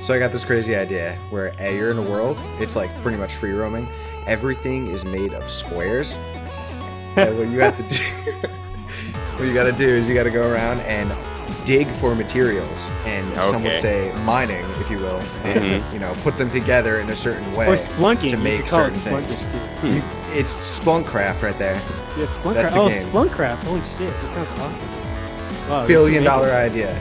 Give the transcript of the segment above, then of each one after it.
So I got this crazy idea where you're in a world, it's like pretty much free roaming. Everything is made of squares. And what you have to do, what you got to do is you got to go around and dig for materials, and some would say mining, if you will, and put them together in a certain way or splunking to make certain things. It's Splunkcraft right there. Yeah, Splunkcraft. Oh, Splunkcraft! Holy shit, that sounds awesome. Wow, $1 billion idea.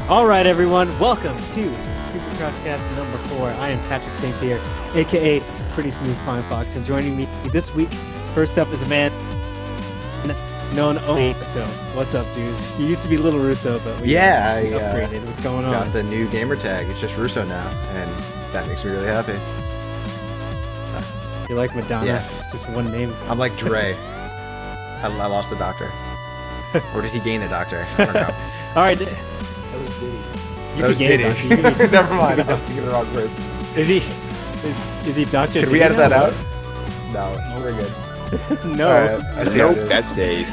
All right, everyone, welcome to Super Crouchcast number 4. I am Patrick St. Pierre, aka Pretty Smooth Fine Fox, and joining me this week, first up, is a man known only Russo. What's up, dude? He used to be Little Russo, but we upgraded. What's going on? Got the new gamer tag. It's just Russo now, and that makes me really happy. You're like Madonna. Yeah. It's just one name. I'm like Dre. I lost the doctor. Or did he gain the doctor? I don't know. All right. That was Diddy. Never mind. I was thinking the wrong person. Is he Dr. Could we edit that out? No, we're good. No. Right, I see nope, that stays.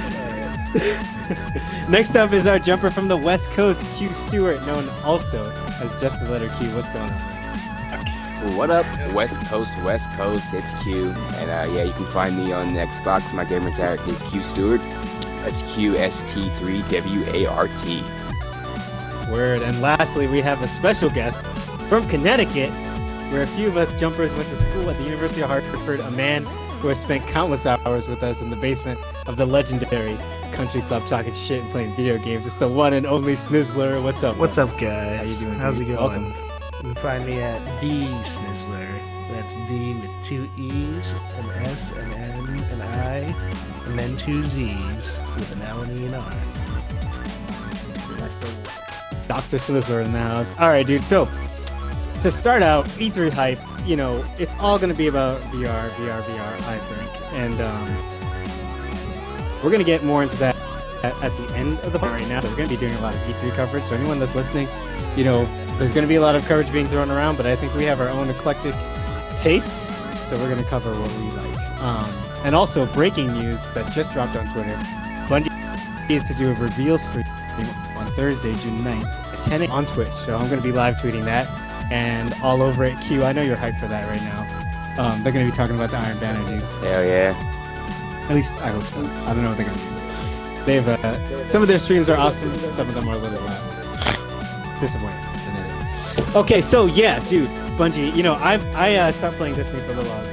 Next up is our jumper from the West Coast, Q Stewart, known also as just the letter Q. What's going on? What up, West Coast, it's Q. And yeah, you can find me on Xbox. My gamer tag is Q Stewart. That's QST3WART. Word. And lastly, we have a special guest from Connecticut, where a few of us jumpers went to school at the University of Hartford, a man who has spent countless hours with us in the basement of the legendary country club talking shit and playing video games. It's the one and only Snizzler. What's up? What's up, guys? How you doing? How's it going? Welcome. You can find me at thesnizzler. That's D with 2 E's, an S, an N, an I, and then 2 Z's with an L and E and R. Dr. Snizzler in the house. All right, dude. So to start out, E3 hype, it's all going to be about VR, I think. And we're going to get more into that at the end of the part right now. We're going to be doing a lot of E3 coverage. So anyone that's listening, there's going to be a lot of coverage being thrown around, but I think we have our own eclectic tastes. So we're going to cover what we like. And also, breaking news that just dropped on Twitter. Bungie is to do a reveal stream on Thursday, June 9th at 10 a.m. on Twitch. So I'm going to be live tweeting that and all over it. Q, I know you're hyped for that right now. They're going to be talking about the Iron Banner, dude. Hell yeah. At least I hope so. I don't know what they're going to do. They've some of their streams are awesome. Some of them are a little disappointing. Okay, so yeah, dude, Bungie. I stopped playing Destiny for a little while,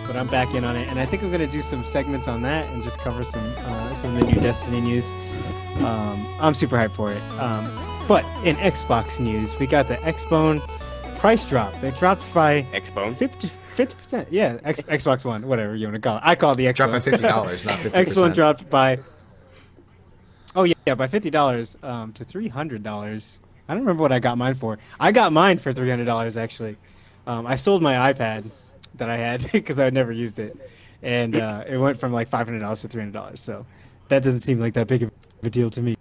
but I'm back in on it, and I think I'm going to do some segments on that and just cover some of the new Destiny news. I'm super hyped for it. But in Xbox news, we got the Xbone price drop. They dropped by Xbone? 50%. Yeah, Xbox One, whatever you want to call it. I call it the Xbone. Dropped by $50, not 50%. Xbone dropped by... Oh, yeah, by $50 to $300. I don't remember what I got mine for. I got mine for $300, actually. I sold my iPad that I had because I had never used it. And it went from like $500 to $300. So that doesn't seem like that big of a deal to me.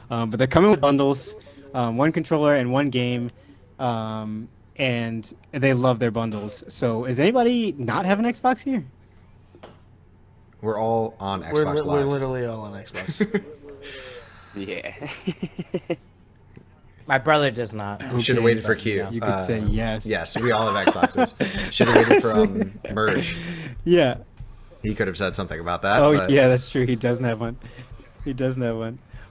But they're coming with bundles, one controller and one game, and they love their bundles. So is anybody not have an Xbox here? We're all on Xbox Live. We're literally all on Xbox. Yeah. My brother does not. We should have waited for Q. You could say yes. Yes, we all have Xboxes. Should have waited for Merge. Yeah. He could have said something about that. Oh, but... yeah, that's true. He doesn't have one.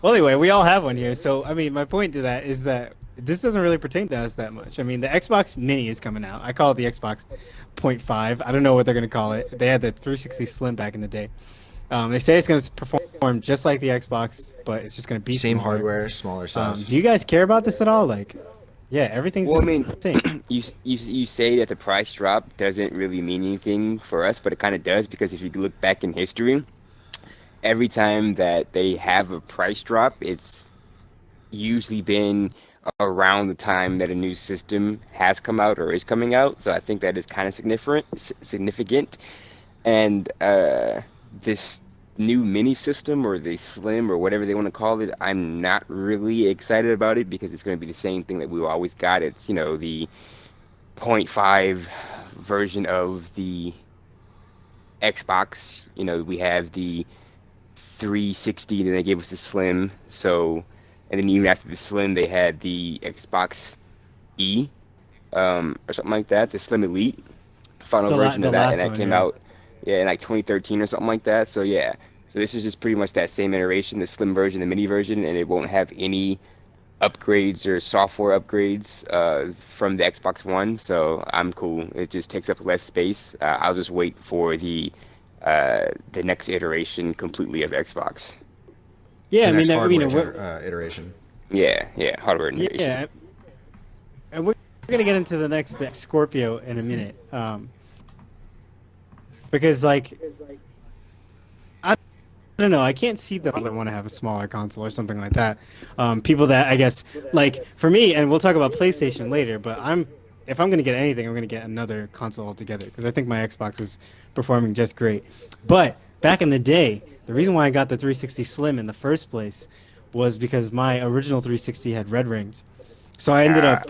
Well, anyway, we all have one here. So, I mean, my point to that is that this doesn't really pertain to us that much. I mean, the Xbox Mini is coming out. I call it the Xbox 0.5. I don't know what they're going to call it. They had the 360 Slim back in the day. They say it's going to perform just like the Xbox, but it's just going to be same smaller. hardware, smaller size. Do you guys care about this at all? Like, yeah, everything's the same. You say that the price drop doesn't really mean anything for us, but it kind of does, because if you look back in history, every time that they have a price drop, it's usually been around the time that a new system has come out or is coming out. So I think that is kind of significant. And this new mini system, or the Slim, or whatever they want to call it, I'm not really excited about it, because it's going to be the same thing that we always got. It's, the 0.5 version of the Xbox. We have the 360, then they gave us the Slim. So, and then even after the Slim, they had the Xbox E, or something like that, the Slim Elite, final version The of that, and last that one, came yeah. out, yeah, in like 2013 or something like that. So yeah, so this is just pretty much that same iteration, the Slim version, the mini version, and it won't have any upgrades or software upgrades from the Xbox One. So I'm cool. It just takes up less space. I'll just wait for the next iteration completely of Xbox. Yeah, The I next mean, hardware iteration. Yeah, hardware iteration. yeah, and we're gonna get into the Scorpio in a minute, because like I don't know, I can't see the other want to have a smaller console or something like that. People that I guess like for me, and we'll talk about PlayStation later, but if I'm gonna get anything, I'm gonna get another console altogether because I think my Xbox is performing just great. But back in the day, the reason why I got the 360 Slim in the first place was because my original 360 had red rings. So I ended up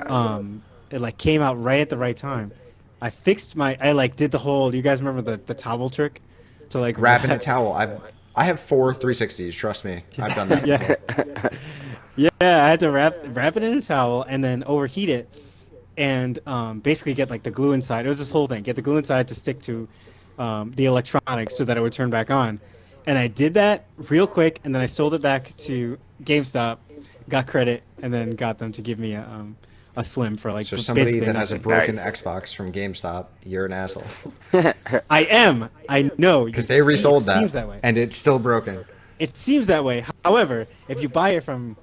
it like came out right at the right time. I like did the whole, do you guys remember the towel trick to like Wrap in a wrap? towel. I have 4 360s. Trust me, I've done that Yeah. before. Yeah, I had to wrap it in a towel and then overheat it and basically get like the glue inside. It was this whole thing. Get the glue inside to stick to the electronics so that it would turn back on. And I did that real quick, and then I sold it back to GameStop, got credit, and then got them to give me a Slim for like So somebody basically that has a nothing. broken Nice. Xbox from GameStop, you're an asshole. I am. I know. Because they resold It that, seems that way. and it's still broken. It seems that way. However, if you buy it from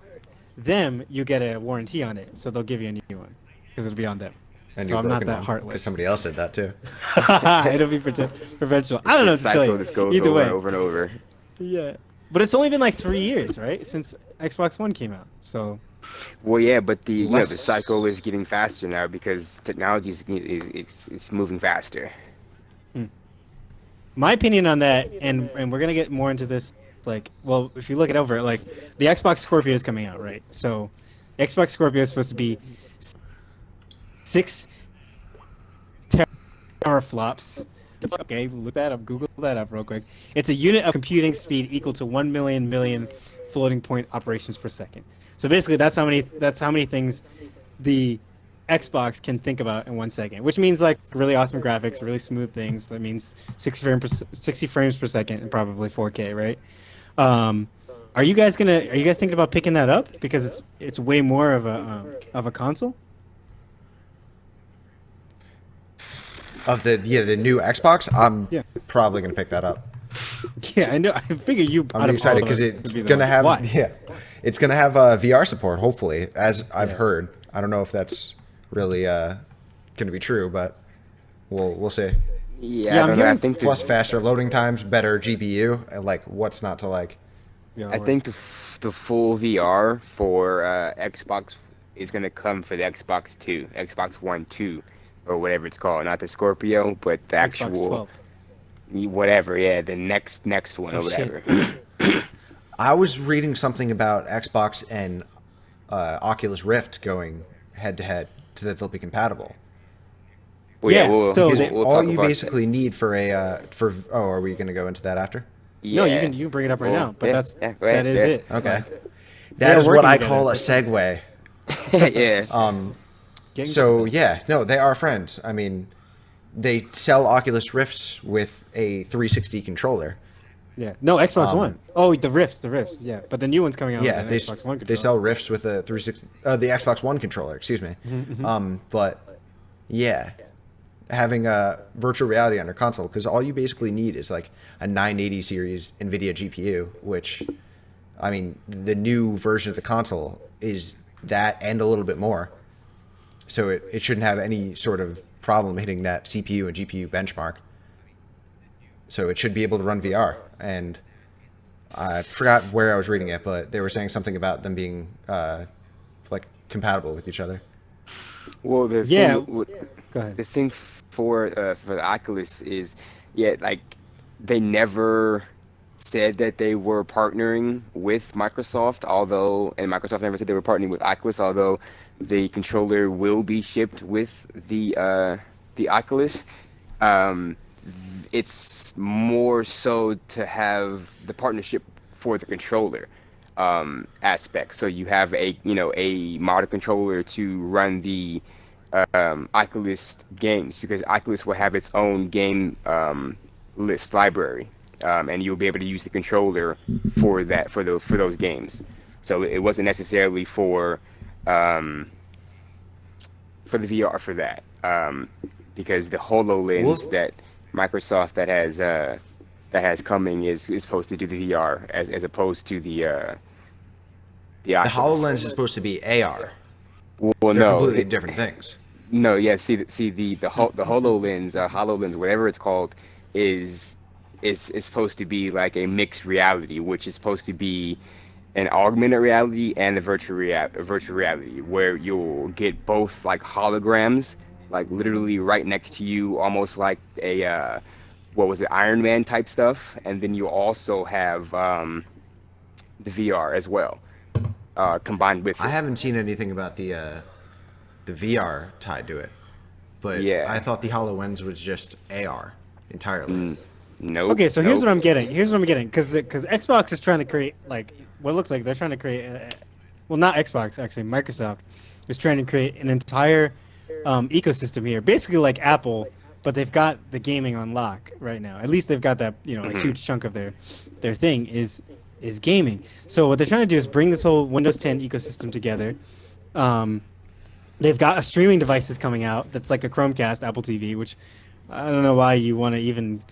them, you get a warranty on it, so they'll give you a new one because it'll be on them. And So you're I'm not broken that one, heartless. because somebody else did that too. It'll be professional. I don't know what This to tell cycle you. just goes Either over way, and over and over. yeah. But it's only been like 3 years, right, since Xbox One came out. So Well, yeah, but the Less- cycle is getting faster now because technology is moving faster. my opinion on that, and we're gonna get more into this. Like, well, if you look it over, like the Xbox Scorpio is coming out, right? So, Xbox Scorpio is supposed to be 6 teraflops. It's okay. Look that up. Google that up real quick. It's a unit of computing speed equal to 1 million floating point operations per second. So basically, that's how many things the Xbox can think about in 1 second, which means like really awesome graphics, really smooth things. That means 60 frames per second, and probably 4K, right? Are you guys thinking about picking that up because it's way more of a console? Of the new Xbox, I'm Yeah. probably gonna pick that up. Yeah, I know. I figure you. out I'm of excited all of because us it's would be the gonna one. have Why? it's gonna have VR support. Hopefully, as I've heard. I don't know if that's really gonna be true, but we'll see. Yeah, Yeah, I I'm don't know. I hearing- think Plus faster loading times, better GPU, and like what's not to like. Yeah, I think the full VR for Xbox is gonna come for the Xbox 2, Xbox One 2, or whatever it's called. Not the Scorpio, but the Xbox actual 12. whatever. Yeah, the next one Oh, or whatever. I was reading something about Xbox and Oculus Rift going head to head so that they'll be compatible. Well, Yeah, so Because we'll all talk you about basically need for are we going to go into that after? No, yeah. you can bring it up right Well, now, but yeah, that's yeah, go ahead, that is yeah. it. Okay, Like, that are is what working I together. call a That's- segue. Yeah. getting So together. yeah, no, they are friends. I mean, they sell Oculus Rifts with a 360 controller. Yeah, no Xbox One. Oh, the Rifts. Yeah, but the new one's coming out. Yeah, with an they Xbox One they controller. sell Rifts with a 360, the Xbox One controller. Excuse me. But yeah, having a virtual reality on your console, because all you basically need is like a 980 series NVIDIA GPU, which, I mean, the new version of the console is that and a little bit more. So it shouldn't have any sort of problem hitting that CPU and GPU benchmark. So it should be able to run VR. And I forgot where I was reading it, but they were saying something about them being like compatible with each other. Well, Yeah. thing, Go ahead. the thing for the Oculus is, yeah, like they never said that they were partnering with Microsoft, and Microsoft never said they were partnering with Oculus, although the controller will be shipped with the Oculus. It's more so to have the partnership for the controller aspect. So you have a modded controller to run the Oculus games, because Oculus will have its own game list library, and you'll be able to use the controller for those games. So it wasn't necessarily for the VR for that, because the HoloLens that Microsoft that has coming is supposed to do the VR as opposed to the The Oculus. HoloLens is supposed to be AR. Well, They're no, completely different things. no, yeah. The HoloLens, whatever it's called, is supposed to be like a mixed reality, which is supposed to be an augmented reality and a virtual reality, where you'll get both like holograms, like literally right next to you, almost like a what was it, Iron Man type stuff, and then you also have the VR as well, combined with it. I haven't seen anything about the VR tied to it, but Yeah. I thought the HoloLens was just AR entirely. Nope. Okay, so here's nope. what I'm getting. Because Xbox is trying to create like what looks like they're trying to create. Well, not Xbox actually. Microsoft is trying to create an entire ecosystem here, basically like Apple, but they've got the gaming on lock right now. At least they've got that a huge chunk of their thing is gaming. So what they're trying to do is bring this whole Windows 10 ecosystem together. They've got streaming devices coming out that's like a Chromecast, Apple TV, which I don't know why you want to even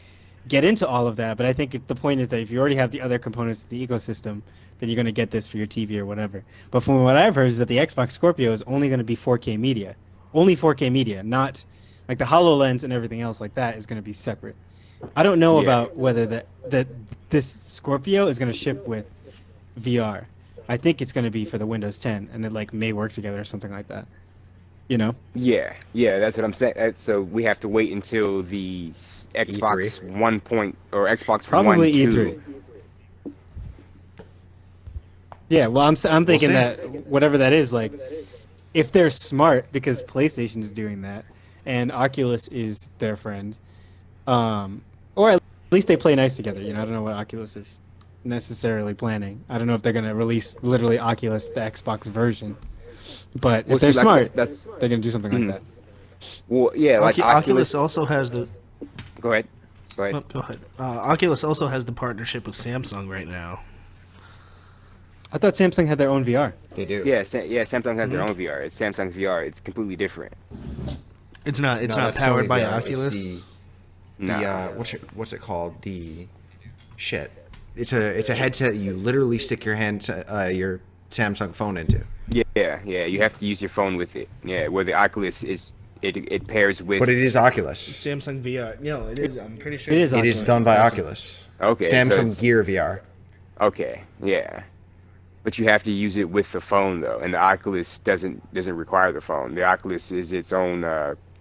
get into all of that, but I think the point is that if you already have the other components of the ecosystem, then you're going to get this for your TV or whatever. But from what I've heard is that the Xbox Scorpio is only going to be 4K media. Only 4K media, not like the HoloLens and everything else like that is going to be separate. I don't know about whether that this Scorpio is going to ship with VR. I think it's going to be for the Windows 10, and it like may work together or something like that. You know? Yeah, that's what I'm saying. So we have to wait until the Xbox E3. 1 point or Xbox Probably One 2. E3. Yeah, well, I'm thinking see. that whatever that is, like, if they're smart, because PlayStation is doing that, and Oculus is their friend, or at least they play nice together. I don't know what Oculus is necessarily planning. I don't know if they're gonna release literally Oculus, the Xbox version, but Well, if they're see, smart, that's they're gonna do something like that. well, yeah, like Oculus also has the. Go ahead. Go ahead. Oh, go ahead. Oculus also has the partnership with Samsung right now. I thought Samsung had their own VR. They do. Yeah, Samsung has their own VR. It's Samsung VR. It's completely different. It's not. It's No, not that's powered Sony by VR. Oculus. It's the Nah. what's it called? The shit. It's a headset you literally stick your your Samsung phone into. Yeah. You have to use your phone with it. Yeah, where the Oculus is, it pairs with. But it is Oculus. Samsung VR. No, it is. I'm pretty sure It is It is Oculus. done by Oculus. Okay, so Samsung it's- Gear VR. Okay, yeah. But you have to use it with the phone though, and the Oculus doesn't require the phone. The Oculus is its own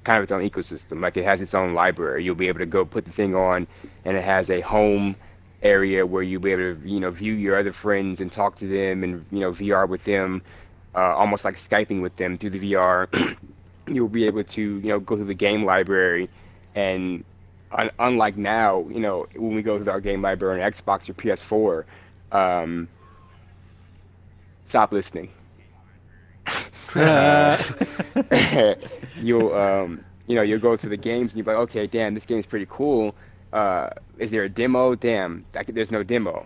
kind of its own ecosystem. Like it has its own library. You'll be able to go put the thing on, and it has a home area where you'll be able to view your other friends and talk to them and VR with them, almost like Skyping with them through the VR. You'll be able to go through the game library, and unlike now, when we go through our game library on Xbox or PS4. Stop listening. You'll go to the games and you're like, okay, damn, this game's pretty cool. Is there a demo? Damn, there's no demo.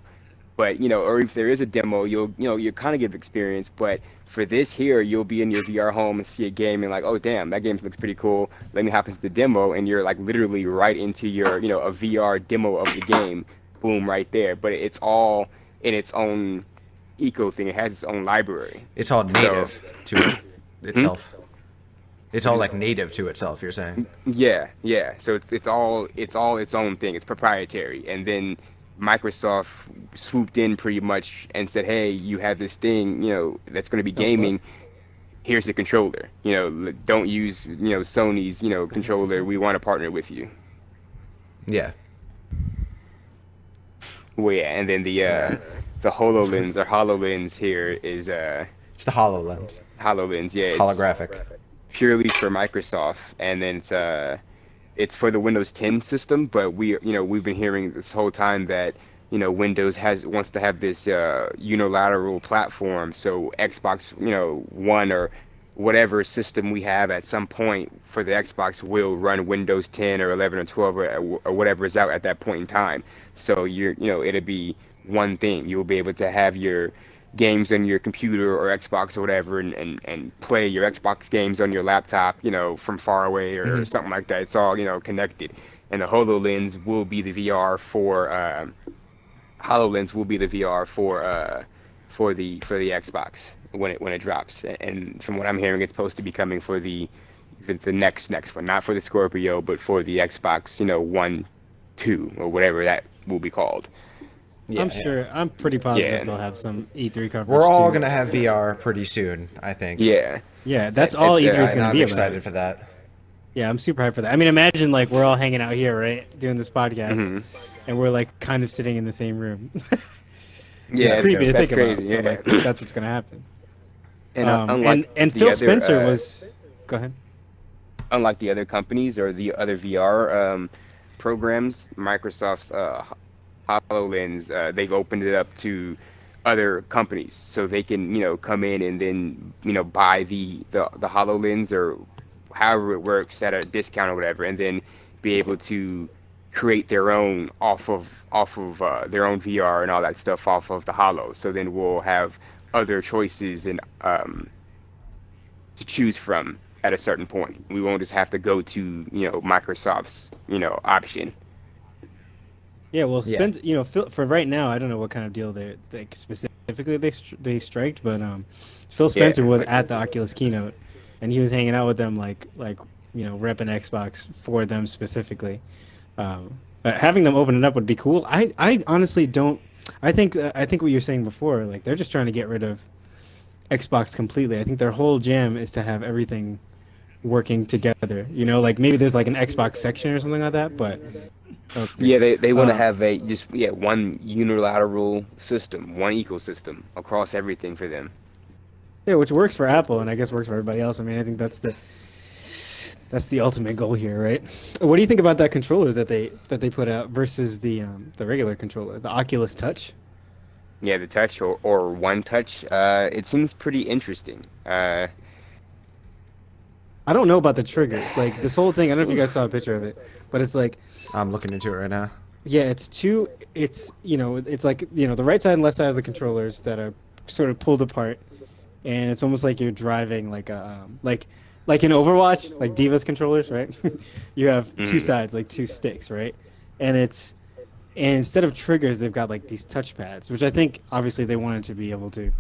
But or if there is a demo, you'll kind of get the experience. But for this here, you'll be in your VR home and see a game and like, oh damn, that game looks pretty cool. Let me hop into the demo, and you're like literally right into your a VR demo of the game. Boom, right there. But it's all in its own eco thing. It has its own library. It's all native to it itself. It's all like native to itself. You're saying? Yeah. So it's all its own thing. It's proprietary. And then Microsoft swooped in pretty much and said, "Hey, you have this thing, that's going to be gaming. Here's the controller. Don't use Sony's controller. We want to partner with you." Yeah. Well, yeah. And then the HoloLens or HoloLens here is It's the HoloLens. HoloLens. Yeah. It's Holographic. purely for Microsoft, and then it's for the Windows 10 system. But we've been hearing this whole time that Windows wants to have this unilateral platform, so Xbox, One or whatever system we have at some point for the Xbox will run Windows 10 or 11 or 12 or whatever is out at that point in time. So it'll be one thing. You'll be able to have your games on your computer or Xbox or whatever, and play your Xbox games on your laptop, from far away or something like that. It's all, connected. And the HoloLens will be the VR for for the Xbox when it drops. And from what I'm hearing, it's supposed to be coming for the next one, not for the Scorpio, but for the Xbox, 1, 2, or whatever that will be called. Yeah, I'm pretty positive Yeah. they'll have some E3 coverage. We're all too. gonna have VR pretty soon, I think. Yeah. Yeah, that's all E3 is And going to I'm be excited about. for that. Yeah, I'm super hyped for that. I mean, imagine like we're all hanging out here, right, doing this podcast, Mhm. and we're like kind of sitting in the same room. Yeah, It's creepy to that's think crazy. about. Yeah. But, like, that's what's going to happen. And unlike and the Phil other, Spencer was. Go ahead. unlike the other companies or the other VR programs, Microsoft's HoloLens, they've opened it up to other companies, so they can come in and then buy the HoloLens or however it works at a discount or whatever, and then be able to create their own off of their own VR and all that stuff off of the Holo. So then we'll have other choices and to choose from at a certain point. We won't just have to go to Microsoft's option. Yeah, well, Yeah. Phil, for right now, I don't know what kind of deal they specifically they striked, but Phil Spencer was at the Oculus keynote, and he was hanging out with them, like repping Xbox for them specifically. But having them open it up would be cool. I honestly don't. I think what you're saying before, like they're just trying to get rid of Xbox completely. I think their whole jam is to have everything working together. Like maybe there's like an Xbox section or something like that, but. Okay. Yeah, they want to have one unilateral system, one ecosystem across everything for them. Yeah, which works for Apple, and I guess works for everybody else. I mean, I think that's the ultimate goal here, right? What do you think about that controller that they put out versus the regular controller, the Oculus Touch? Yeah, the touch or one touch. It seems pretty interesting. I don't know about the triggers. Like this whole thing, I don't know if you guys saw a picture of it, but it's like, I'm looking into it right now. yeah, it's like the right side and left side of the controllers that are sort of pulled apart, and it's almost like you're driving like a like in Overwatch, like Diva's controllers, right? You have two sides, like two sticks, right? And instead of triggers, they've got like these touch pads, which I think obviously they wanted to be able to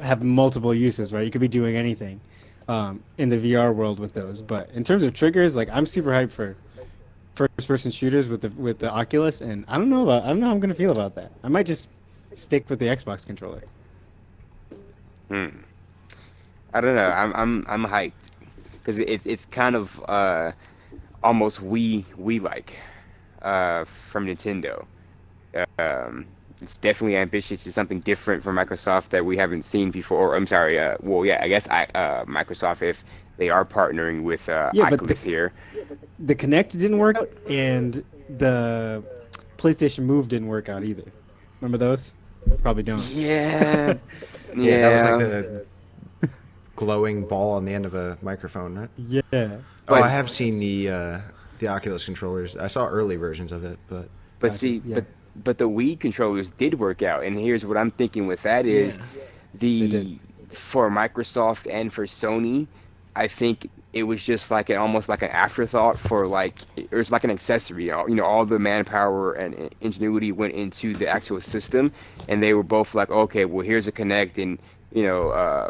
have multiple uses, right? You could be doing anything in the VR world with those. But in terms of triggers, like I'm super hyped for first-person shooters with the Oculus, and I don't know how I'm gonna feel about that. I might just stick with the Xbox controller. I don't know. I'm hyped because it's kind of almost Wii like from Nintendo. It's definitely ambitious. It's something different from Microsoft that we haven't seen before. I'm sorry. Well, yeah, I guess Microsoft, if they are partnering with but Oculus here. The Kinect didn't work out, and the PlayStation Move didn't work out either. Remember those? Probably don't. Yeah. Yeah, that was like the glowing ball on the end of a microphone, right? Yeah. Oh, But- I have seen the Oculus controllers. I saw early versions of it, but But Gotcha, see, yeah. but the Wii controllers did work out, and here's what I'm thinking with that is They did. for Microsoft and for Sony, I think it was just like almost like an afterthought for it was like an accessory. All the manpower and ingenuity went into the actual system, and they were both like, okay, well here's a Kinect, and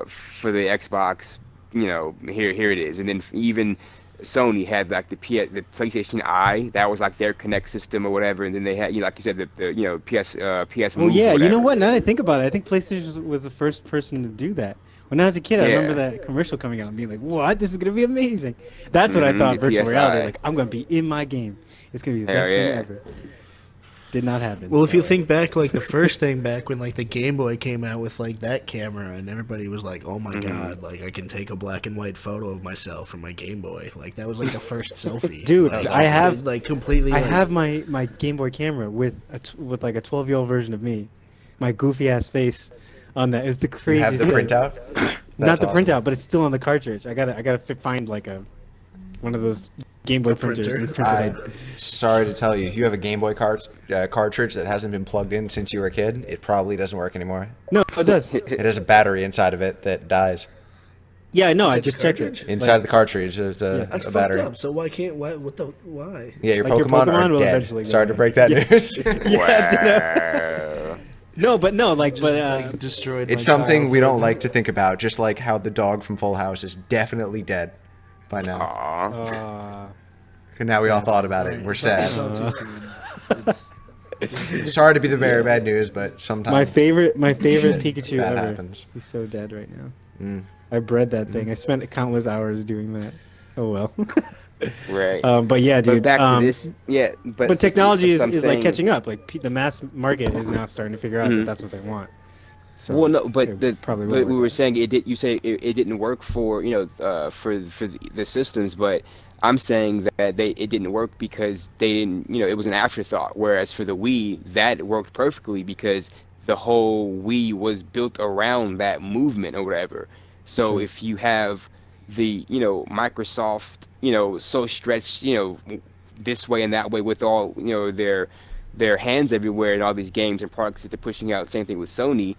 for the Xbox, here it is, and then even Sony had like the PlayStation Eye, that was like their Kinect system or whatever, and then they had, like you said, the PS Oh Move. yeah, or you know whatever. what? Now that I think about it, I think PlayStation was the first person to do that. When I was a kid, I Yeah. remember that commercial coming out and being like, "What? This is gonna be amazing." That's what I thought the virtual PSI. reality. Like, I'm gonna be in my game. It's gonna be the Hell best yeah. thing ever. Did not happen. Well, if you think back, like the first thing back when like the Game Boy came out with like that camera, and everybody was like, "Oh my god, like I can take a black and white photo of myself from my Game Boy." Like that was like the first selfie. Dude, That was I awesome. have- like completely. I like, have my Game Boy camera with like a 12-year-old version of me, my goofy ass face on that. It's the You craziest. have the thing. printout? Not That's the awesome. printout, but it's still on the cartridge. I gotta find like one of those Game Boy printers printer. and print it I'm out. sorry to tell you, if you have a Game Boy cartridge that hasn't been plugged in since you were a kid, it probably doesn't work anymore. No, it does. It has a battery inside of it that dies. Yeah, no, I Inside just the checked cartridge? it. Inside Like, the cartridge, there's That's a fucked battery. up. So why can't? Why? Yeah, your Like your Pokemon, Pokemon are will dead. eventually go Sorry to away. break that Yeah. news. Yeah, no, but no, like, but Like destroyed. It's my something we don't childhood. like to think about, just like how the dog from Full House is definitely dead by now. Aw. And now we all sad. thought about it. We're It's sad. not too soon. Sorry to be the very bad news, but sometimes my favorite Pikachu that ever. happens. He's so dead right now. Mm. I bred that thing. I spent countless hours doing that. Oh well. Right. But yeah, dude. But back to this, yeah. But technology so I'm is like saying- catching up. Like the mass market is now starting to figure out that that's what they want. So Well, no, but it probably will but we work were out. saying it did. You say it didn't work for for the systems, but I'm saying that it didn't work because they didn't it was an afterthought. Whereas for the Wii, that worked perfectly because the whole Wii was built around that movement or whatever. So Sure. if you have the Microsoft so stretched this way and that way with all their hands everywhere in all these games and products that they're pushing out. Same thing with Sony.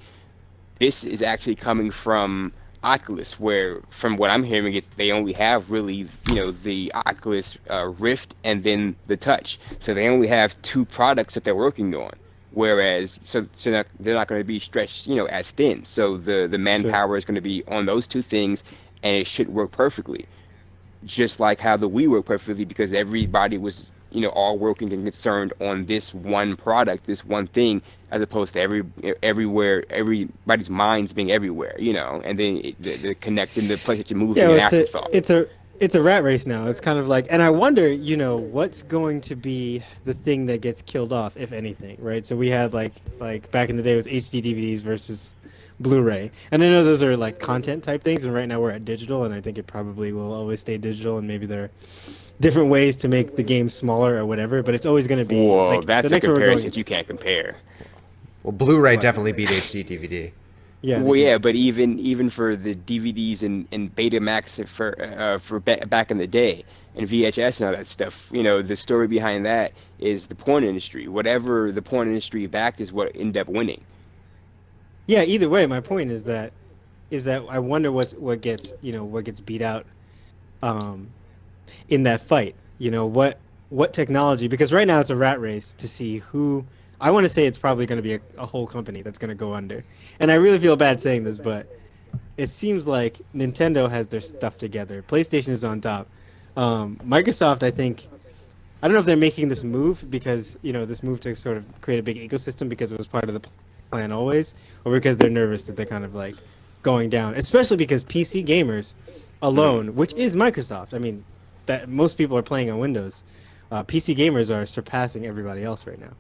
This is actually coming from Oculus, where from what I'm hearing, they only have really the Oculus Rift and then the Touch, so they only have two products that they're working on. Whereas, they're not going to be stretched as thin. So the manpower is going to be on those two things, and it should work perfectly. Just like how the Wii worked perfectly because everybody was all working and concerned on this one product, this one thing, as opposed to everywhere, everybody's minds being everywhere, and then the connecting the PlayStation Move being an afterthought. It's a rat race now. It's kind of like, and I wonder, what's going to be the thing that gets killed off, if anything, right? So we had like back in the day it was HD DVDs versus Blu-ray, and I know those are like content type things, and right now we're at digital, and I think it probably will always stay digital, and maybe there are different ways to make the game smaller or whatever, but it's always going to be. Whoa, like, that's the a next one we're comparison going- you can't compare. Well, Blu-ray definitely beat HD DVD. Yeah. Well, they do. yeah, but even for the DVDs and Betamax for back in the day and VHS and all that stuff, the story behind that is the porn industry. Whatever the porn industry backed is what ended up winning. Yeah. Either way, my point is that I wonder what gets beat out, in that fight. What technology? Because right now it's a rat race to see who. I want to say it's probably going to be a whole company that's going to go under. And I really feel bad saying this, but it seems like Nintendo has their stuff together. PlayStation is on top. Microsoft, I think, I don't know if they're making this move because, this move to sort of create a big ecosystem because it was part of the plan always, or because they're nervous that they're kind of like going down, especially because PC gamers alone, which is Microsoft. I mean, that most people are playing on Windows. PC gamers are surpassing everybody else right now.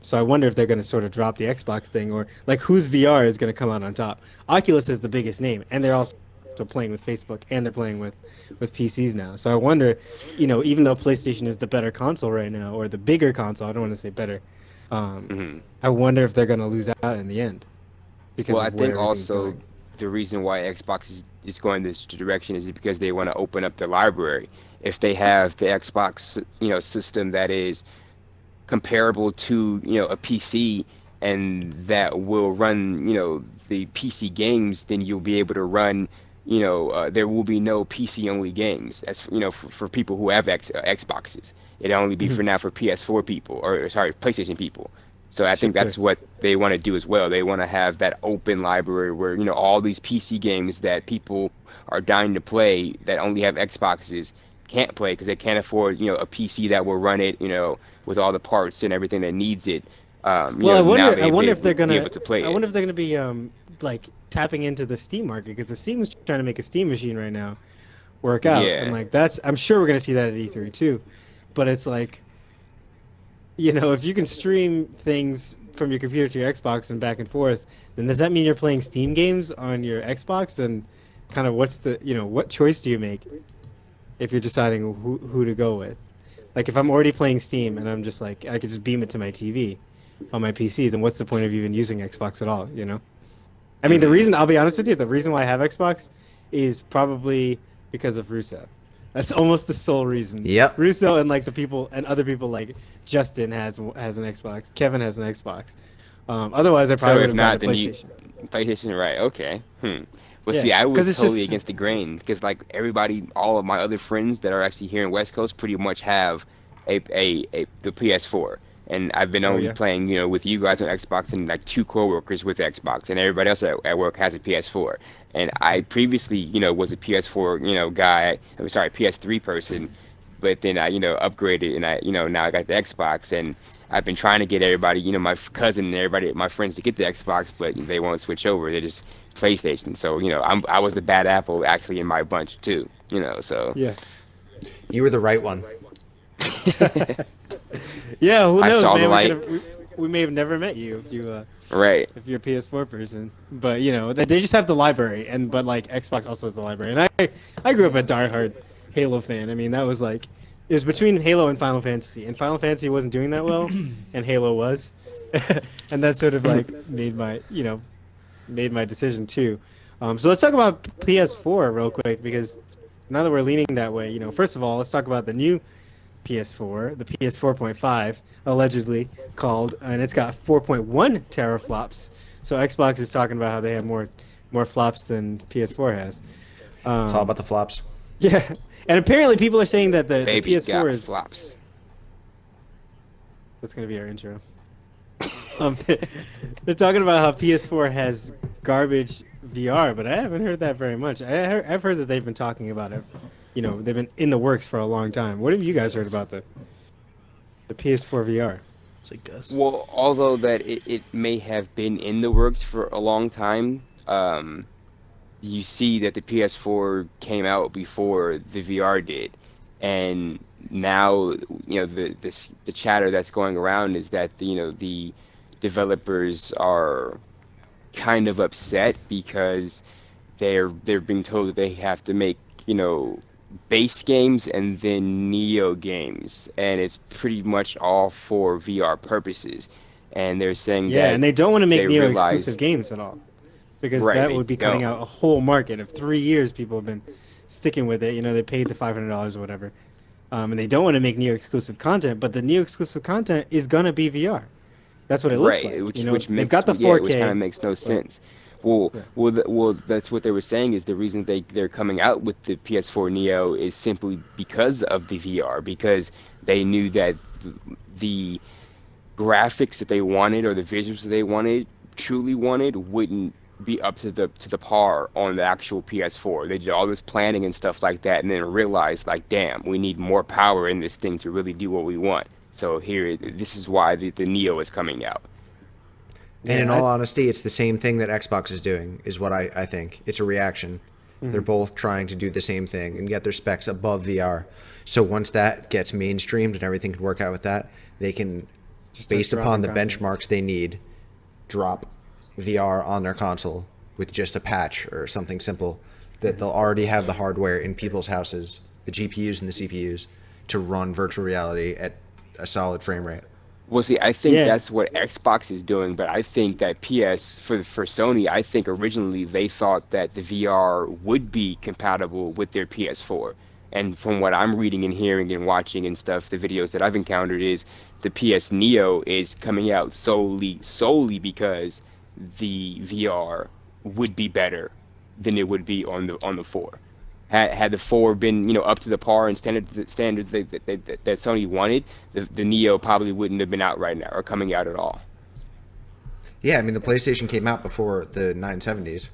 So I wonder if they're going to sort of drop the Xbox thing, or like whose VR is going to come out on top. Oculus is the biggest name, and they're also playing with Facebook, and they're playing with PCs now. So I wonder, even though PlayStation is the better console right now, or the bigger console, I don't want to say better. I wonder if they're going to lose out in the end. Because Well, I of where think everything's also going. the reason why Xbox is going this direction is because they want to open up their library. If they have the Xbox, system that is comparable to a PC and that will run the PC games, then you'll be able to run there will be no PC only games. That's for people who have Xboxes. It'll only be for now for PS4 people, or sorry, PlayStation people. So I think that's what they want to do as well. They want to have that open library where all these PC games that people are dying to play that only have Xboxes can't play because they can't afford a PC that will run it with all the parts and everything that needs it. Well, I wonder if they're be gonna. able to play I it. wonder if they're gonna be like tapping into the Steam market, because the Steam is trying to make a Steam machine right now work out, Yeah. and like I'm sure we're gonna see that at E3 too. But it's like, if you can stream things from your computer to your Xbox and back and forth, then does that mean you're playing Steam games on your Xbox? Then kind of what choice do you make if you're deciding who to go with? Like if I'm already playing Steam and I'm just like I could just beam it to my TV on my PC, then what's the point of even using Xbox at all, I mean, I'll be honest with you, the reason why I have Xbox is probably because of Russo. That's almost the sole reason. Yep. Russo and like the people and other people like Justin has an Xbox. Kevin has an Xbox. Otherwise, I probably would have gotten a PlayStation. PlayStation, right? Okay. Well, Yeah, see, I 'cause was it's totally just- against the grain because, like, all of my other friends that are actually here in West Coast pretty much have the PS4, and I've been only yeah. playing, with you guys on Xbox and like 2 coworkers with Xbox, and everybody else at work has a PS4. And I previously, was a PS4, guy. I'm sorry, PS3 person, but then I, upgraded and I, now I got the Xbox and. I've been trying to get everybody, my cousin and everybody, my friends to get the Xbox, but they won't switch over. They're just PlayStation. So, I was the bad apple actually in my bunch too, so. Yeah. You were the right one. Yeah, who I knows, saw the man? light. We may have never met you Right. if you're a PS4 person. But they just have the library, but like Xbox also has the library. And I grew up a diehard Halo fan. I mean, that was like it was between Halo and Final Fantasy, and Final Fantasy wasn't doing that well, and Halo was, and that sort of like made my decision too. So let's talk about PS4 real quick because now that we're leaning that way, first of all, let's talk about the new PS4, the PS4.5, allegedly called, and it's got 4.1 teraflops. So Xbox is talking about how they have more flops than PS4 has. It's all about the flops. Yeah, and apparently people are saying that the Baby PS4 got is. flops. That's gonna be our intro. They're talking about how PS4 has garbage VR, but I haven't heard that very much. I've heard that they've been talking about it. They've been in the works for a long time. What have you guys heard about the PS4 VR? It's like Gus. Well, although that it may have been in the works for a long time, you see that the PS4 came out before the VR did, and now the chatter that's going around is that the developers are kind of upset because they're being told that they have to make base games and then Neo games, and it's pretty much all for VR purposes. And they're saying that and they don't want to make they Neo realize- exclusive games at all, because Right, that they would be cutting don't. out a whole market of 3 years. People have been sticking with it. They paid the $500 or whatever, and they don't want to make Neo exclusive content. But the Neo exclusive content is gonna be VR. That's what it looks right, like. which they've makes got the 4K. which kind of makes no sense. Well, Yeah. well, that's what they were saying is the reason they're coming out with the PS4 Neo is simply because of the VR, because they knew that the graphics that they wanted or the visuals that they truly wanted, wouldn't be up to the par on the actual PS4. They did all this planning and stuff like that, and then realized like, damn, we need more power in this thing to really do what we want. So this is why the Neo is coming out. And in all honesty, it's the same thing that Xbox is doing, is what I think. It's a reaction. They're both trying to do the same thing and get their specs above VR. So once that gets mainstreamed and everything can work out with that, they can, Just based start upon the dropping content. benchmarks they need, drop VR on their console with just a patch or something simple that they'll already have the hardware in people's houses, the GPUs and the CPUs, to run virtual reality at a solid frame rate. Well, see, I think Yeah. that's what Xbox is doing, but I think that for Sony, I think originally they thought that the VR would be compatible with their PS4. And from what I'm reading and hearing and watching and stuff, the videos that I've encountered is the PS Neo is coming out solely because the VR would be better than it would be on the 4. Had the 4 been up to the par and standard that Sony wanted, the Neo probably wouldn't have been out right now or coming out at all. Yeah, I mean, the PlayStation came out before the 970s.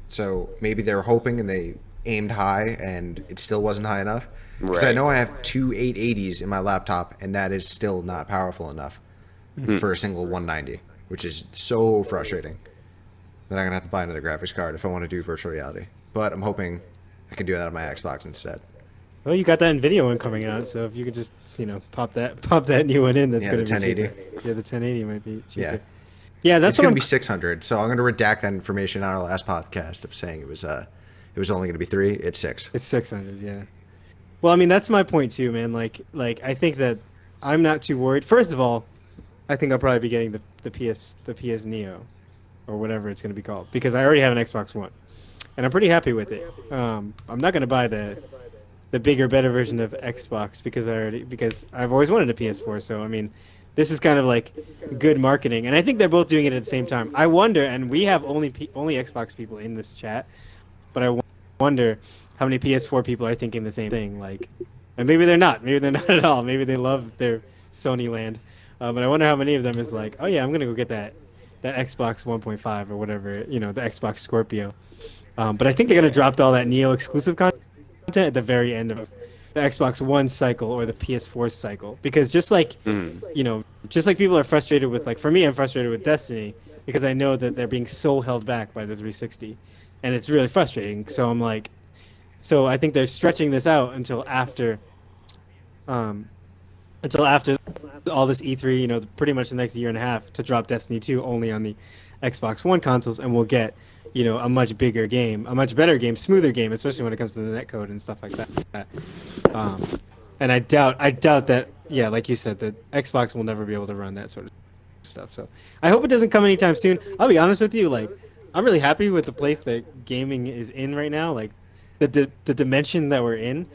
So maybe they were hoping and they aimed high and it still wasn't high enough. Because I Right. know I have two 880s in my laptop and that is still not powerful enough for a single 190, which is so frustrating. Then I'm going to have to buy another graphics card if I want to do virtual reality. But I'm hoping I can do that on my Xbox instead. Well, you got that Nvidia one coming out, so if you could just pop that new one in, that's Yeah, gonna the be cheaper. 1080. Yeah, the 1080 might be cheaper. Yeah. Yeah, that's It's what going I'm. to be 600. So I'm going to redact that information on our last podcast of saying it was only going to be 3. It's 6. It's 600. Yeah. Well, I mean, that's my point too, man. Like I think that I'm not too worried. First of all, I think I'll probably be getting the PS Neo, or whatever it's going to be called, because I already have an Xbox One, and I'm pretty happy with it. I'm not going to buy the bigger, better version of Xbox because I've always wanted a PS4. So I mean, this is kind of like good marketing, and I think they're both doing it at the same time. I wonder, and we have only Xbox people in this chat, but I wonder how many PS4 people are thinking the same thing. Like, and maybe they're not. Maybe they're not at all. Maybe they love their Sony land. But I wonder how many of them is like, oh yeah, I'm gonna go get that Xbox 1.5 or whatever, the Xbox Scorpio. But I think they're gonna drop all that Neo exclusive content at the very end of the Xbox One cycle or the PS4 cycle, because just like people are frustrated with, like, for me, I'm frustrated with Destiny because I know that they're being so held back by the 360, and it's really frustrating. So I'm like, so I think they're stretching this out until after all this E3, pretty much the next year and a half, to drop Destiny 2 only on the Xbox One consoles, and we'll get, a much bigger game, a much better game, smoother game, especially when it comes to the netcode and stuff like that. And I doubt that, yeah, like you said, that Xbox will never be able to run that sort of stuff. So I hope it doesn't come anytime soon. I'll be honest with you, like, I'm really happy with the place that gaming is in right now. Like, the dimension that we're in,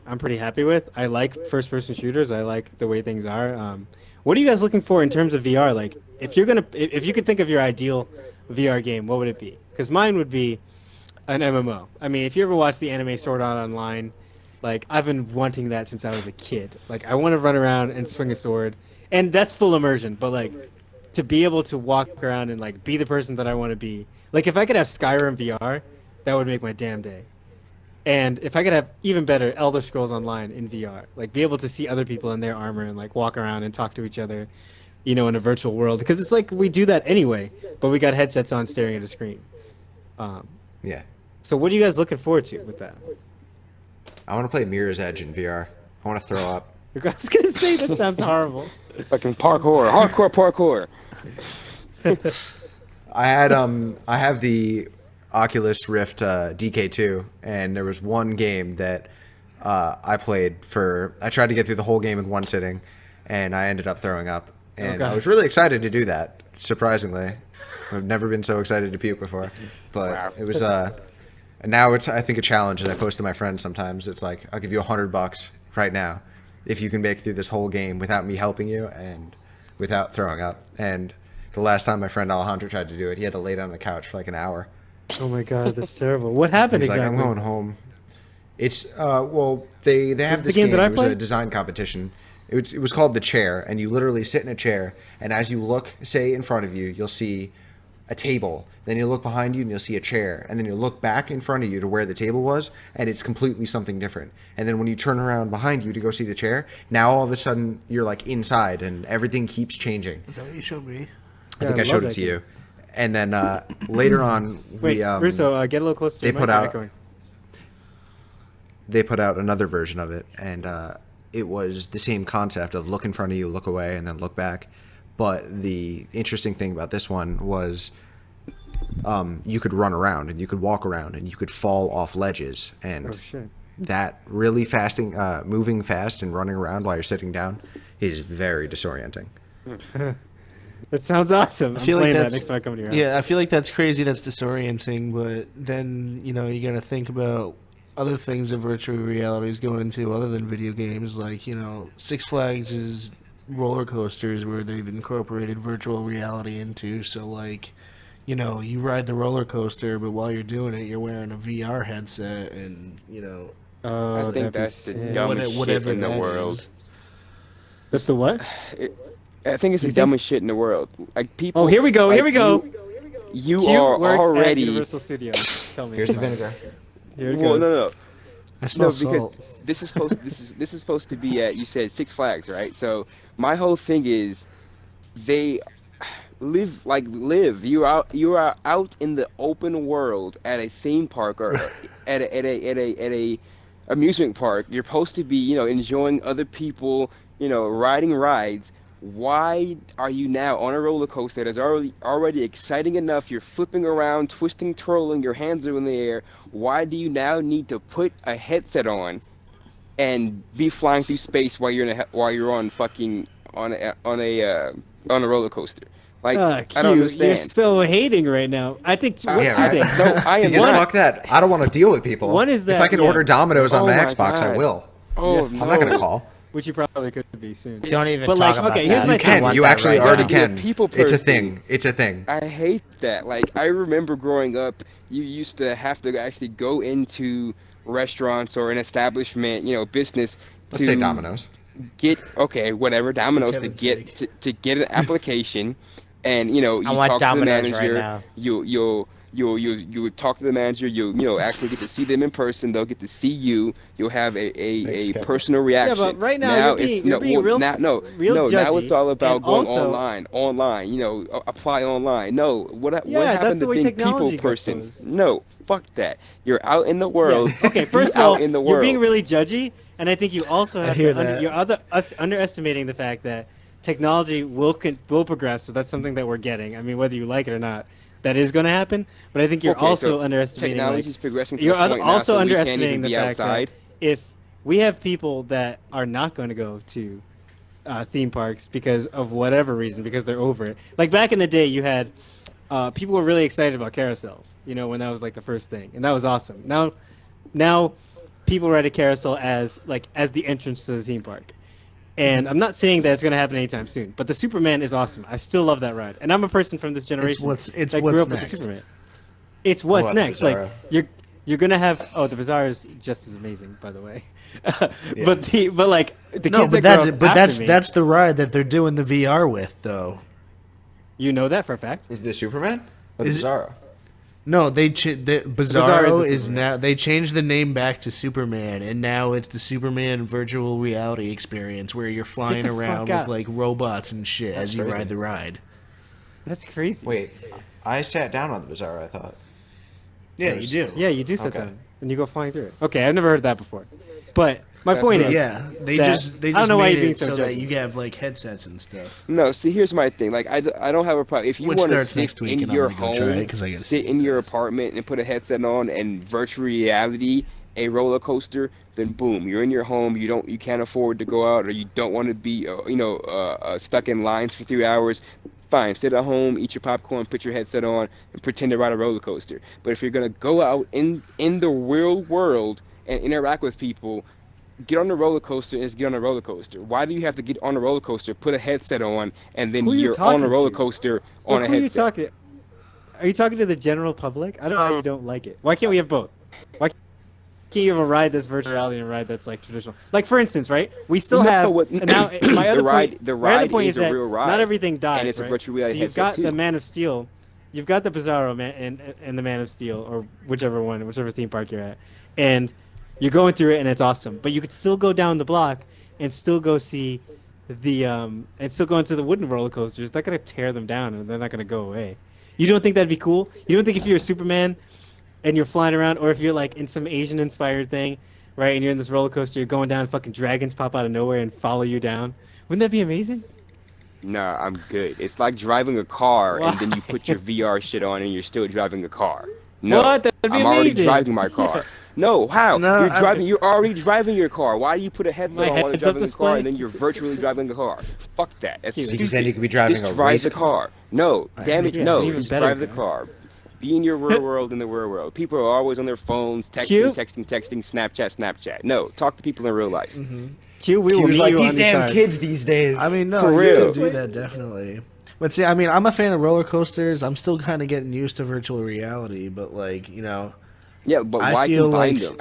I'm pretty happy with. I like first-person shooters. I like the way things are. What are you guys looking for in terms of VR? Like, if you could think of your ideal VR game, what would it be? Because mine would be an MMO. I mean, if you ever watched the anime Sword Art Online, like, I've been wanting that since I was a kid. Like, I want to run around and swing a sword, and that's full immersion. But like, to be able to walk around and like be the person that I want to be. Like, if I could have Skyrim VR, that would make my damn day. And if I could have even better Elder Scrolls Online in VR, like be able to see other people in their armor and like walk around and talk to each other, in a virtual world, because it's like we do that anyway, but we got headsets on staring at a screen. Yeah. So what are you guys looking forward to with that? I want to play Mirror's Edge in VR. I want to throw up. I was gonna say that sounds horrible. Fucking hardcore parkour. I have the Oculus Rift DK2, and there was one game that I played I tried to get through the whole game in one sitting, and I ended up throwing up. And I was really excited to do that, surprisingly. I've never been so excited to puke before. But wow. It was, and now it's, I think, a challenge, and I post to my friends sometimes. It's like, I'll give you $100 right now if you can make through this whole game without me helping you and without throwing up. And the last time my friend Alejandro tried to do it, he had to lay down on the couch for like an hour. Oh my God, that's terrible. What happened exactly? Like, I'm going home. It's well, they have this game. It was a design competition. It was called The Chair, and you literally sit in a chair, and as you look, say, in front of you, you'll see a table. Then you look behind you, and you'll see a chair. And then you look back in front of you to where the table was, and it's completely something different. And then when you turn around behind you to go see the chair, now all of a sudden you're like inside, and everything keeps changing. Is that what you showed me? I think I showed it to you. And then later on, Wait, Russo, get a little closer to the mic. They put out another version of it, and it was the same concept of look in front of you, look away, and then look back. But the interesting thing about this one was you could run around, and you could walk around, and you could fall off ledges. And that really moving fast and running around while you're sitting down is very disorienting. That sounds awesome. I feel like that next time I come to your house. Yeah, I feel like that's crazy. That's disorienting. But then, you got to think about other things that virtual reality is going into other than video games. Like, Six Flags is roller coasters where they've incorporated virtual reality into. So, like, you ride the roller coaster, but while you're doing it, you're wearing a VR headset and, I think that's the dumbest shit in the world. That's the what? I think it's the dumbest shit in the world. Like, people. Oh, here we go. Like, here we go. You are already at Universal Studios. Tell me. Here's the vinegar. Here it goes. No. I smell because salt. this is supposed to be at, you said, Six Flags, right? So my whole thing is, they live. You are out in the open world at a theme park or at a amusement park. You're supposed to be, enjoying other people, riding rides. Why are you now on a roller coaster that's already exciting enough? You're flipping around, twisting, twirling, your hands are in the air. Why do you now need to put a headset on and be flying through space while you're on fucking on a roller coaster? Like, I don't Q, you're understand. so hating right now. I think two Yeah, right. things. No, I am Because not. fuck that. I don't want to deal with people. One is if that, I can yeah. order Domino's on Oh my my Xbox, I God. will. Oh Yeah. no. I'm not gonna call. Which you probably could be soon. Don't even But, talk like, about okay, that. here's my You thing. can. want You that actually right already now. Be a can. people It's a person. thing. It's a thing. I hate that. Like, I remember growing up, you used to have to actually go into restaurants or an establishment, business Let's say to Domino's. get, okay, whatever, Domino's, to Kevin's get sake. to get an application, and I you want talk to the Domino's right manager. now. You would talk to the manager. You'll actually get to see them in person. They'll get to see you. You'll have Thanks, a Kevin. personal Yeah, reaction. but right now Now you're it's being real no. Now it's judgy, all about and going also, online. Apply online. No, what Yeah, that's happened the to way being people technology persons? goes. No, fuck that. You're out in the world. Yeah. Okay. Be First of out all, in the you're being world. really judgy, and I think you also I have hear to that. you're underestimating the fact that technology will progress. So that's something that we're getting. I mean, whether you like it or not, that is going to happen. But I think you're Okay, also so underestimating. technology Like, is progressing to you're the point now, also so we can't underestimating even the be fact that outside. if we have people that are not going to go to theme parks because of whatever reason, because they're over it. Like back in the day, you had people were really excited about carousels. When that was like the first thing, and that was awesome. Now people ride a carousel as the entrance to the theme park. And I'm not saying that it's going to happen anytime soon, but the Superman is awesome. I still love that ride, and I'm a person from this generation It's that grew what's up next. with the Superman. It's what's What about the next. Like Bizarro? you're gonna have the Bazaar is just as amazing, by the way. Yeah. But the No, kids but that grow up after me, that's the ride that they're doing the VR with, though. you know that for a fact. Is the Superman or the Is it- Bizarro? No, the Bizarro Bizarro is the is Superman. now they changed the name back to Superman, and now it's the Superman virtual reality experience where you're flying the fuck around with out. like robots and shit That's as you crazy. ride the ride. That's crazy. Wait, I sat down on the Bizarro. I thought. Yeah, There's- you do. Yeah, you do sit Okay. down and you go flying through it. Okay, I've never heard that before. But my point is, Yeah, they that- just I don't know why made you're being it so so that judgy. you have like headsets and stuff. No, see, here's my thing. Like, I don't have a problem if you Which want to starts sit next week, in and I'm your gonna go try home, it 'cause I gotta sit see in what your it does. apartment and put a headset on and virtual reality a roller coaster. Then boom, you're in your home. You can't afford to go out, or you don't want to be stuck in lines for 3 hours. Fine, sit at home, eat your popcorn, put your headset on, and pretend to ride a roller coaster. But if you're gonna go out in the real world and interact with people, get on the roller coaster and just get on a roller coaster. Why do you have to get on a roller coaster, put a headset on, and then Who are you you're on talking a roller to? coaster But on a who are you headset? talking? Are you talking to the general public? I don't know how you don't like it. Why can't we have both? Why can't you have a ride that's virtual reality and a ride that's like traditional? Like for instance, right? We still No, have what- and now my other point. the My other ride point is is a that real ride, not everything dies. and it's a right? virtual reality So you've headset got too. the Man of Steel, you've got the Bizarro Man and the Man of Steel, or whichever theme park you're at, and you're going through it and it's awesome. But you could still go down the block and still go see and still go into the wooden roller coasters. They're gonna tear them down and they're not gonna go away. You don't think that'd be cool? You don't think if you're a Superman and you're flying around, or if you're like in some Asian inspired thing, right, and you're in this roller coaster, you're going down, fucking dragons pop out of nowhere and follow you down? Wouldn't that be amazing? Nah, I'm good. It's like driving a car and then you Why? put your VR shit on and you're still driving a car. No, What? That'd be I'm already amazing. driving my car. No, how? No, You're driving. You're already driving your car. Why do you put a headset My on while you're heads-up driving the car display? and then you're virtually driving the car? Fuck that. That's Because Because stupid. then you could be driving Just a drive race the car. No, damn it, Yeah, no. an even Just better drive the car. car. Be in your real world in the real world. People are always on their phones, Cute. texting, Snapchat. No, talk to people in real life. Q, we He will was meet like, you these on the damn side. kids these days. I mean, no, For you real. can do that definitely. But see, I mean, I'm a fan of roller coasters. I'm still kind of getting used to virtual reality, but like, Yeah, but I why feel combine like them?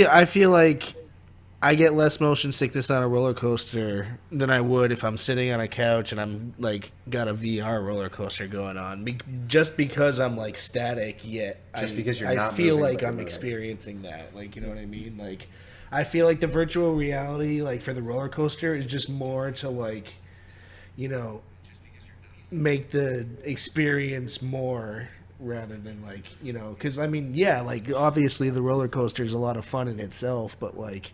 I feel like I get less motion sickness on a roller coaster than I would if I'm sitting on a couch and I'm like got a VR roller coaster going on. Just because I'm like static, yet Just because you're I not feel moving, like but I'm you're moving. experiencing that. Like, you know what I mean? Like, I feel like the virtual reality, like for the roller coaster, is just more to like, make the experience more rather than like, because I mean, yeah, like obviously the roller coaster is a lot of fun in itself, but like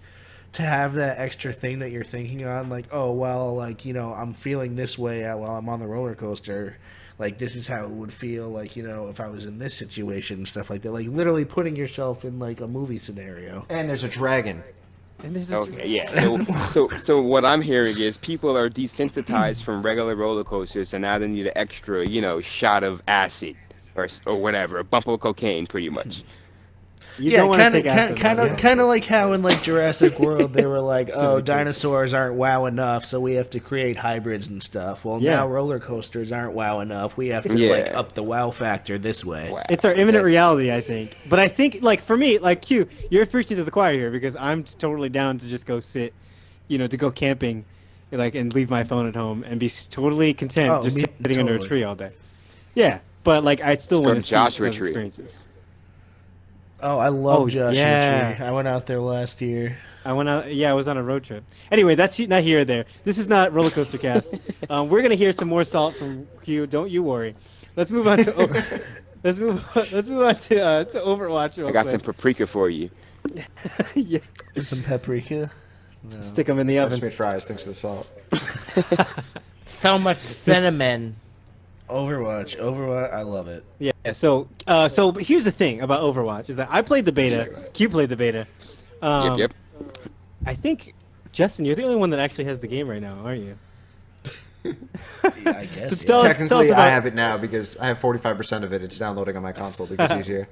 to have that extra thing that you're thinking on, like, oh well, like I'm feeling this way while I'm on the roller coaster. Like this is how it would feel, like if I was in this situation and stuff like that. Like literally putting yourself in like a movie scenario. And there's a dragon. And there's Okay, yeah. So what I'm hearing is people are desensitized from regular roller coasters, and now they need an extra, shot of acid or whatever, a bump of cocaine, pretty much. You don't want to take acid. Kind of like how in like Jurassic World they were like, oh, dinosaurs aren't wow enough, so we have to create hybrids and stuff. Well, now roller coasters aren't wow enough. We have to like up the wow factor this way. Wow. It's our imminent reality, I think. But I think, like for me, like Q, you're preaching to the choir here because I'm totally down to just go sit, to go camping, like and leave my phone at home and be totally content just sitting under a tree all day. Yeah, but like I still want to see those experiences. Oh, I love Joshua Tree. I went out there last year. I went out. Yeah, I was on a road trip. Anyway, that's not here or there. This is not Roller Coaster Cast. We're gonna hear some more salt from Q. Don't you worry. Let's move on to let's move on to Overwatch. I got some paprika for you. Yeah. Some paprika. No. Stick them in the oven. I just made fries thanks to the salt. So much cinnamon. Overwatch, I love it. Yeah. So here's the thing about Overwatch is that I played the beta. Q played the beta. Yep. I think Justin, you're the only one that actually has the game right now, aren't you? Yeah, I guess. So tell us Technically, about... I have it now because I have 45% of it. It's downloading on my console because it's easier.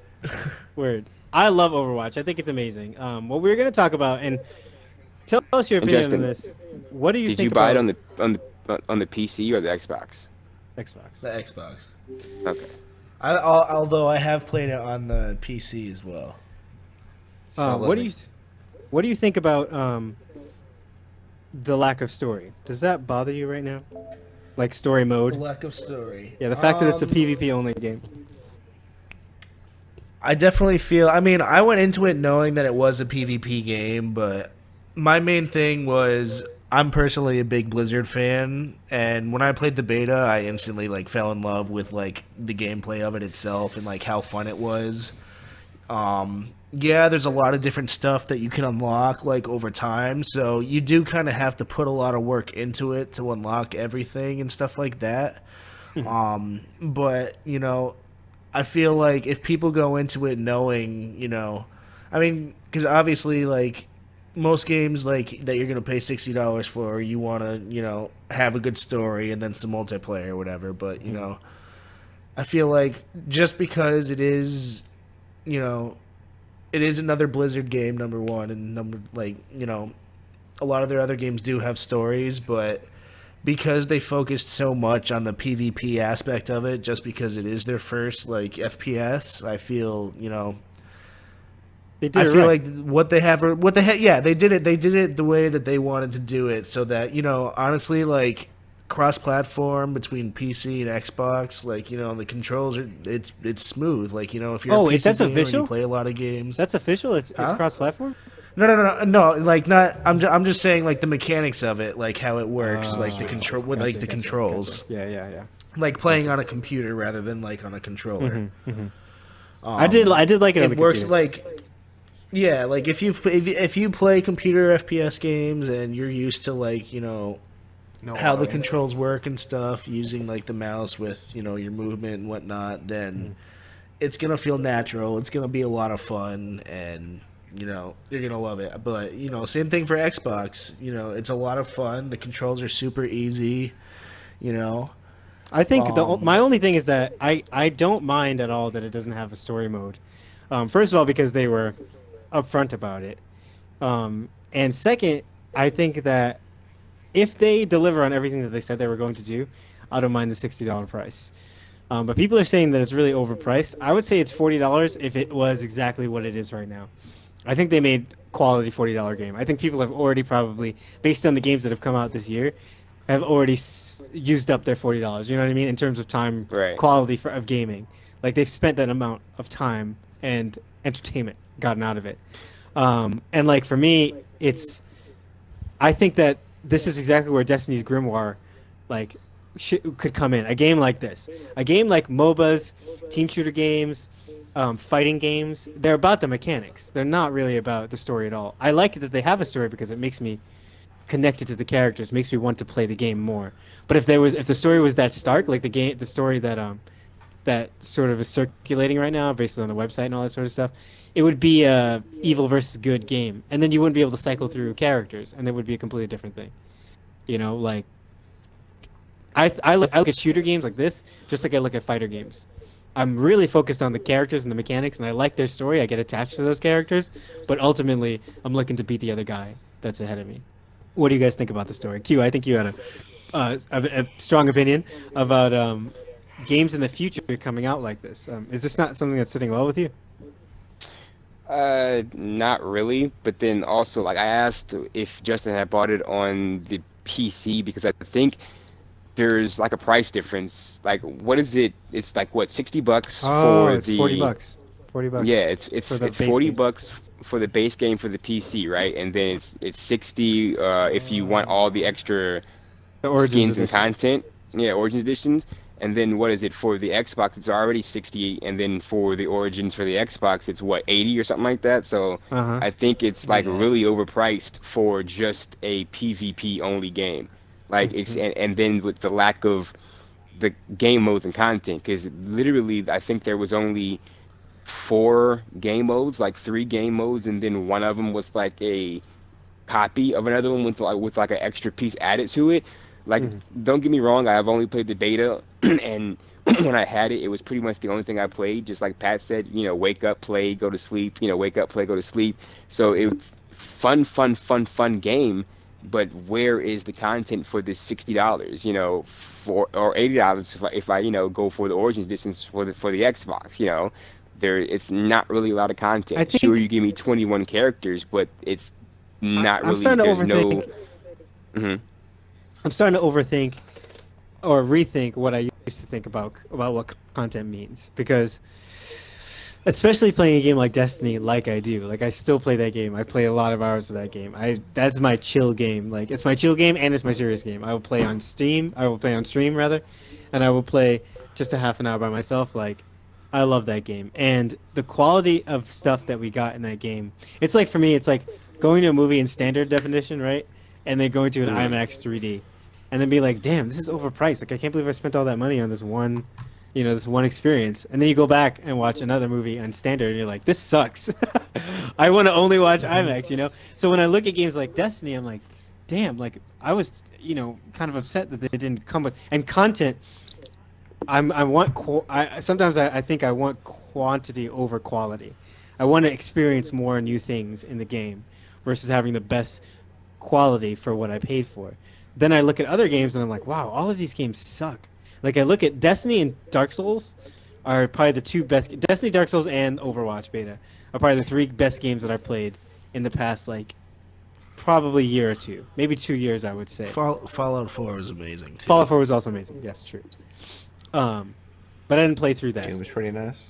Word. I love Overwatch. I think it's amazing. What we're going to talk about, and tell us your opinion on this. What do you think? Did you buy it on the PC or the Xbox? Xbox. The Xbox. Okay. Although I have played it on the PC as well. What do you think about the lack of story? Does that bother you right now? Like story mode? The lack of story. Yeah, the fact that it's a PvP only game. I definitely feel. I mean, I went into it knowing that it was a PvP game, but my main thing was I'm personally a big Blizzard fan, and when I played the beta, I instantly like fell in love with like the gameplay of it itself and like how fun it was. Yeah, there's a lot of different stuff that you can unlock like over time, so you do kind of have to put a lot of work into it to unlock everything and stuff like that. But I feel like if people go into it knowing, I mean, because obviously like most games like that you're gonna pay $60 for, you want to have a good story and then some multiplayer or whatever. But I feel like just because it is, it is another Blizzard game, number one, and a lot of their other games do have stories, but because they focused so much on the PvP aspect of it, just because it is their first like FPS, I feel I feel like what they had, yeah, they did it the way that they wanted to do it, so that honestly, like cross-platform between PC and Xbox, like the controls are it's smooth, like if you're a PC that's gamer official? and you play a lot of games. That's official. It's cross-platform. No, like not. I'm just saying like the mechanics of it, like how it works, like the control with like the controls. Gotcha. Yeah. Like playing on a computer rather than like on a controller. I did like it. On the works computer. like. Yeah, like if you play computer FPS games and you're used to like how the controls work and stuff, using like the mouse with your movement and whatnot, then it's gonna feel natural. It's gonna be a lot of fun, and you're gonna love it. But same thing for Xbox. It's a lot of fun. The controls are super easy. I think my only thing is that I don't mind at all that it doesn't have a story mode. First of all, because they were upfront about it, and second, I think that if they deliver on everything that they said they were going to do, I don't mind the $60 price. But people are saying that it's really overpriced. I would say it's $40 if it was exactly what it is right now. I think they made quality $40 game. I think people have already probably, based on the games that have come out this year, have already used up their $40. You know what I mean? In terms of time, quality of gaming. Like they've spent that amount of time and entertainment gotten out of it. And like for me, I think that this is exactly where Destiny's Grimoire, like could come in. A game like this, a game like MOBAs, team shooter games, fighting games. They're about the mechanics. They're not really about the story at all. I like that they have a story because it makes me connected to the characters, makes me want to play the game more. But if the story was that stark, like the story that sort of is circulating right now, based on the website and all that sort of stuff, it would be a evil versus good game, and then you wouldn't be able to cycle through characters, and it would be a completely different thing. Like I look at shooter games like this just like I look at fighter games. I'm really focused on the characters and the mechanics, and I like their story. I get attached to those characters, but ultimately, I'm looking to beat the other guy that's ahead of me. What do you guys think about the story? Q, I think you had a strong opinion about games in the future coming out like this. Is this not something that's sitting well with you? Not really. But then also, like, I asked if Justin had bought it on the PC because I think there's like a price difference. Like, what is it? It's like what, $60 Oh, for it's 40 the bucks. 40 bucks yeah, it's for it's the it's base 40 game. bucks for the base game for the PC, right? And then it's 60 if you want all the extra The Origins skins and edition. content. Yeah, Origins editions. And then what is it for the Xbox? It's already 60, and then for the Origins for the Xbox, it's what, 80 or something like that. So Uh-huh. I think it's like Yeah. really overpriced for just a PvP only game. Like it's Mhm. and then with the lack of the game modes and content, because literally I think there was only four game modes, like three game modes, and then one of them was like a copy of another one with like an extra piece added to it. Like, Mhm. don't get me wrong, I've only played the beta, and when I had it, it was pretty much the only thing I played. Just like Pat said, wake up, play, go to sleep. Wake up, play, go to sleep. So it's fun, fun, fun, fun game. But where is the content for this $60? For or $80 if I go for the Origins distance for the Xbox. It's not really a lot of I content. Sure, think you give me 21 characters, but it's not I'm really. starting to There's no. overthink. Mhm. I'm starting to overthink or rethink what I used to think about what content means, because especially playing a game like Destiny, like I do, like I still play that game. I play a lot of hours of that game. That's my chill game. Like, it's my chill game and it's my serious game. I will play on Steam. I will play on stream rather, and I will play just a half an hour by myself. Like, I love that game, and the quality of stuff that we got in that game. It's like, for me, it's like going to a movie in standard definition, right? And then going to an Mhm. IMAX 3D, and then be like, damn, this is overpriced. Like, I can't believe I spent all that money on this one experience. And then you go back and watch another movie on standard and you're like, this sucks. I want to only watch IMAX. So when I look at games like Destiny, I'm like, damn, like I was, kind of upset that they didn't come with and content. I want sometimes I think I want quantity over quality. I want to experience more new things in the game versus having the best quality for what I paid for. Then I look at other games and I'm like, wow, all of these games suck. Like, I look at Destiny and Dark Souls are probably the two best. Destiny, Dark Souls, and Overwatch beta are probably the three best games that I've played in the past, like, probably year or two, maybe 2 years, I would say. Fallout 4 was amazing too. Fallout 4 was also amazing. Yes, true. Um, but I didn't play through that. Doom's pretty nice.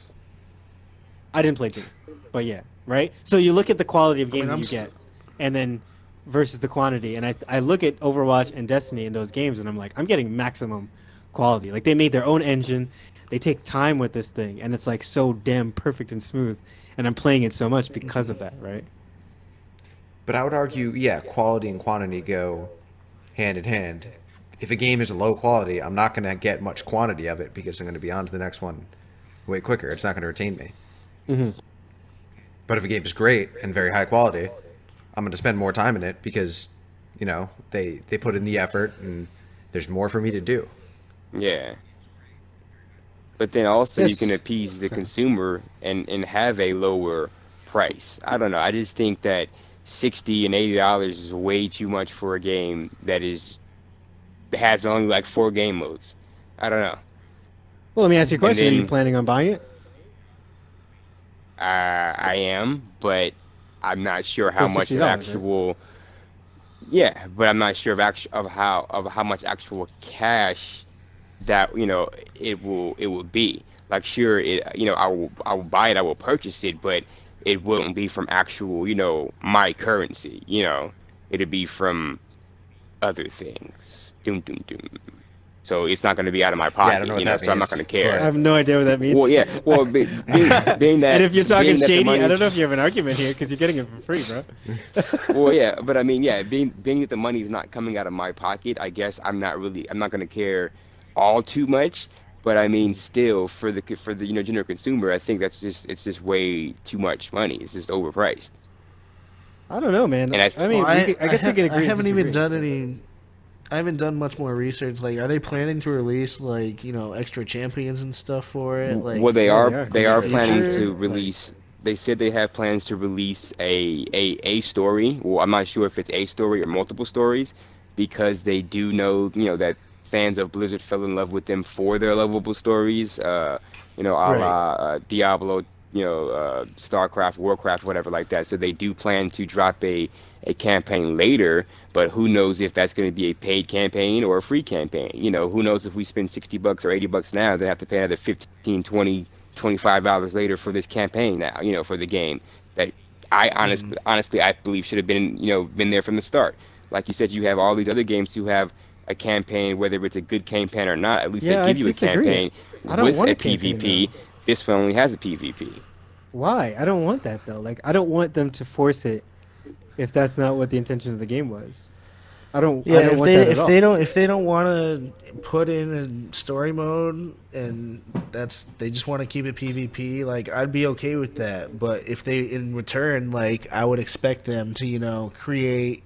I didn't play Doom, but yeah, right. So you look at the quality of I game mean, that you get, and then versus the quantity, and I look at Overwatch and Destiny in those games, and I'm like, I'm getting maximum quality. Like, they made their own engine, they take time with this thing, and it's like so damn perfect and smooth, and I'm playing it so much because of that, right? But I would argue, yeah, quality and quantity go hand in hand. If a game is low quality, I'm not going to get much quantity of it because I'm going to be on to the next one way quicker. It's not going to retain me. Mm-hmm. But if a game is great and very high quality, I'm going to spend more time in it because, they put in the effort and there's more for me to do. Yeah. But then also you can Yes. appease the consumer and have a lower price. I don't know. I just think that 60 and $80 is way too much for a game has only like four game modes. I don't know. Well, let me ask you a And question: Are you then planning on buying it I am, but I'm not sure for how much of $60? Right? actual. Yeah, but I'm not sure of how much actual cash that it will be. Like, sure, I will buy it, I will purchase it, but it won't be from actual my currency. It'll be from other things. Doom doom doom. So it's not going to be out of my I pocket, don't know what you know. that So I'm not means, going to care. I have no idea what that means. Well, yeah. Well, being that. And if you're talking being that the shady, I money's- don't know if you have an argument here because you're getting it for free, bro. Well, yeah, but I mean, yeah, being that the money's not coming out of my pocket, I guess I'm not going to care all too much. But I mean, still, for the general consumer, I think it's just way too much money. It's just overpriced. I don't know, man. And I mean, Well, I guess we can agree. I to haven't even disagree. done any. I haven't done much more research. Like, are they planning to release like extra champions and stuff for it? Like, Well, they Yeah, are they are. they are planning future? to release. They said they have plans to release a story. Well, I'm not sure if it's a story or multiple stories, because they do know that fans of Blizzard fell in love with them for their lovable stories. A Right. la Diablo, StarCraft, Warcraft, whatever like that. So they do plan to drop a campaign later, but who knows if that's going to be a paid campaign or a free campaign. Who knows if we spend $60 or $80 now, then have to pay another 15, 20, $25 later for this campaign now, for the game that I honestly I believe should have been there from the start. Like you said, you have all these other games who have a campaign, whether it's a good campaign or not, at least Yeah, they I give you a disagree. campaign I don't with want a a campaign, PvP. though. This one only has a PvP. Why? I don't want that though. Like, I don't want them to force it if that's not what the intention of the game was. I don't. Yeah, I don't if want they that at if all. they don't want to put in a story mode and they just want to keep it PvP, like I'd be okay with that. But if they in return, like I would expect them to create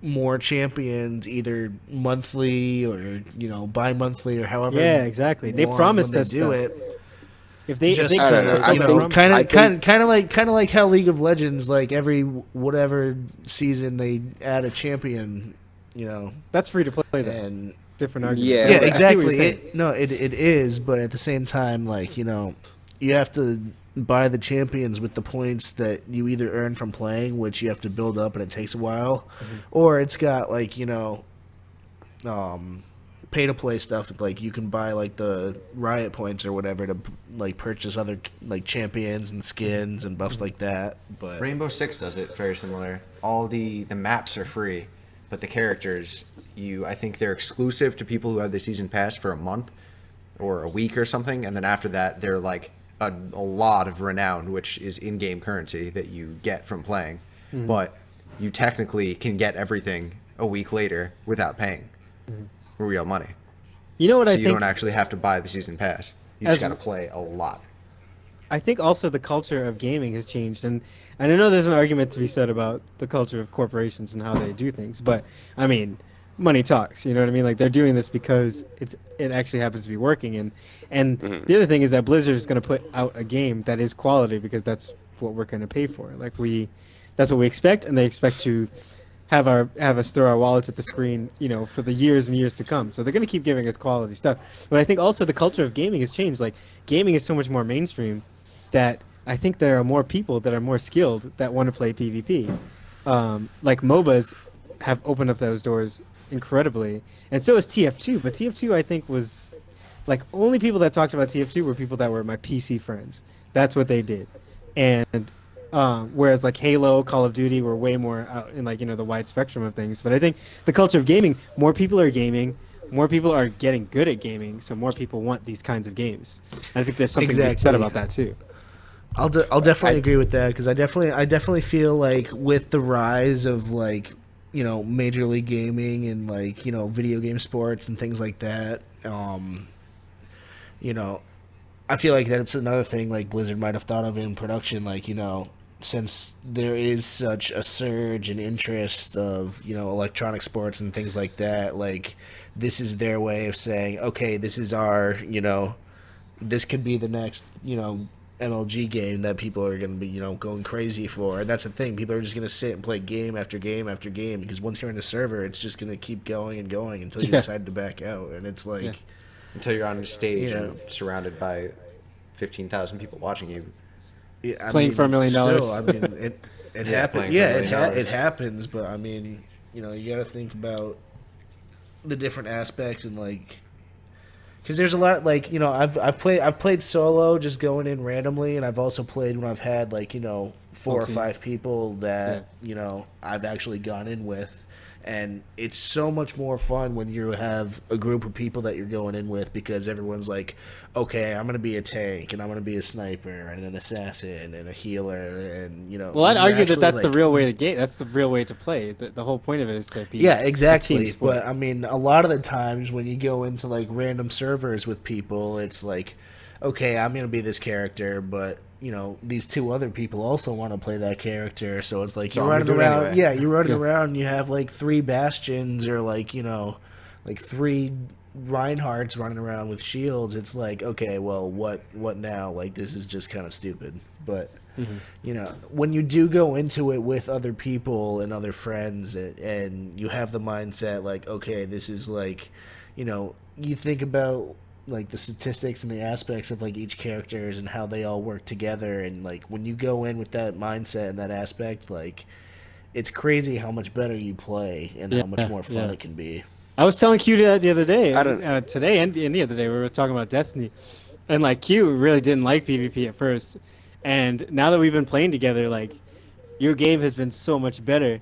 more champions either monthly or bi-monthly or however. Yeah, exactly. They long promised when us they do stuff. it. If they Just I don't know. I think- kind I of think- like how League of Legends, like every whatever season they add a champion, that's free to play though. and Different argument. Yeah, yeah, but I see what you're exactly. saying. It is, but at the same time, like you have to buy the champions with the points that you either earn from playing, which you have to build up and it takes a while, or it's got like pay to play stuff. Like you can buy like the riot points or whatever to like purchase other like champions and skins and buffs like that. But Rainbow Six does it very similar. All the maps are free, but the characters, I think they're exclusive to people who have the season pass for a month or a week or something, and then after that they're like a lot of renown, which is in-game currency that you get from playing. But you technically can get everything a week later without paying real money. You know what So I you think? don't actually have to buy the season pass. You just got to play a lot. I think also the culture of gaming has changed, and I know there's an argument to be said about the culture of corporations and how they do things, but I mean, money talks. You know what I mean? Like they're doing this because it actually happens to be working, and the other thing is that Blizzard is going to put out a game that is quality because that's what we're going to pay for. Like that's what we expect, and they expect to have us throw our wallets at the screen, for the years and years to come. So they're going to keep giving us quality stuff. But I think also the culture of gaming has changed. Like gaming is so much more mainstream that I think there are more people that are more skilled that want to play PvP. Like MOBAs have opened up those doors incredibly, and so is TF2. But TF2 I think was like only people that talked about TF2 were people that were my PC friends. That's what they did, and whereas like Halo, Call of Duty were way more out in like the wide spectrum of things. But I think the culture of gaming, more people are gaming, more people are getting good at gaming, so more people want these kinds of games. I think there's something to be said Exactly. about that too. I'll definitely agree with that because I definitely feel like with the rise of like Major League Gaming and like video game sports and things like that, I feel like that's another thing like Blizzard might have thought of in production, like since there is such a surge in interest of electronic sports and things like that, like this is their way of saying, okay, this is our this could be the next MLG game that people are going to be going crazy for. And that's the thing, people are just going to sit and play game after game after game because once you're in the server it's just going to keep going and going until you decide to back out. And it's like Until you're on stage Yeah. and surrounded by 15,000 people watching you. I Playing for $1 million. still, I mean, it Yeah, happens. playing for Yeah, $1 million. it happens. But I mean, you got to think about the different aspects and like, because there's a lot like I've played solo just going in randomly, and I've also played when I've had like 4 or team. 5 people that I've actually gone in with, And it's so much more fun when you have a group of people that you're going in with, because everyone's like, okay, I'm going to be a tank, and I'm going to be a sniper, and an assassin, and a healer, and, you know. Well, I'd you're argue that actually, that's the like- real way to game. That's the real way to play. The whole point of it is to be Yeah, a exactly. team sport. But I mean, a lot of the times when you go into like random servers with people, it's like, okay, I'm gonna be this character, but you know, these two other people also want to play that character, so it's like So you're I'm gonna running do it around. anyway. Yeah, you're running Yeah. around. And you have like 3 bastions, or like, you know, like 3 Reinhardts running around with shields. It's like, okay, well, what now? Like, this is just kind of stupid. But you know, when you do go into it with other people and other friends, and you have the mindset like, okay, this is like, you know, you think about like the statistics and the aspects of like each characters and how they all work together, and like when you go in with that mindset and that aspect, like it's crazy how much better you play and how much more fun yeah. it can be. I was telling Q that the other day, I don't- today and the other day, we were talking about Destiny, and like Q really didn't like PvP at first, and now that we've been playing together, like your game has been so much better.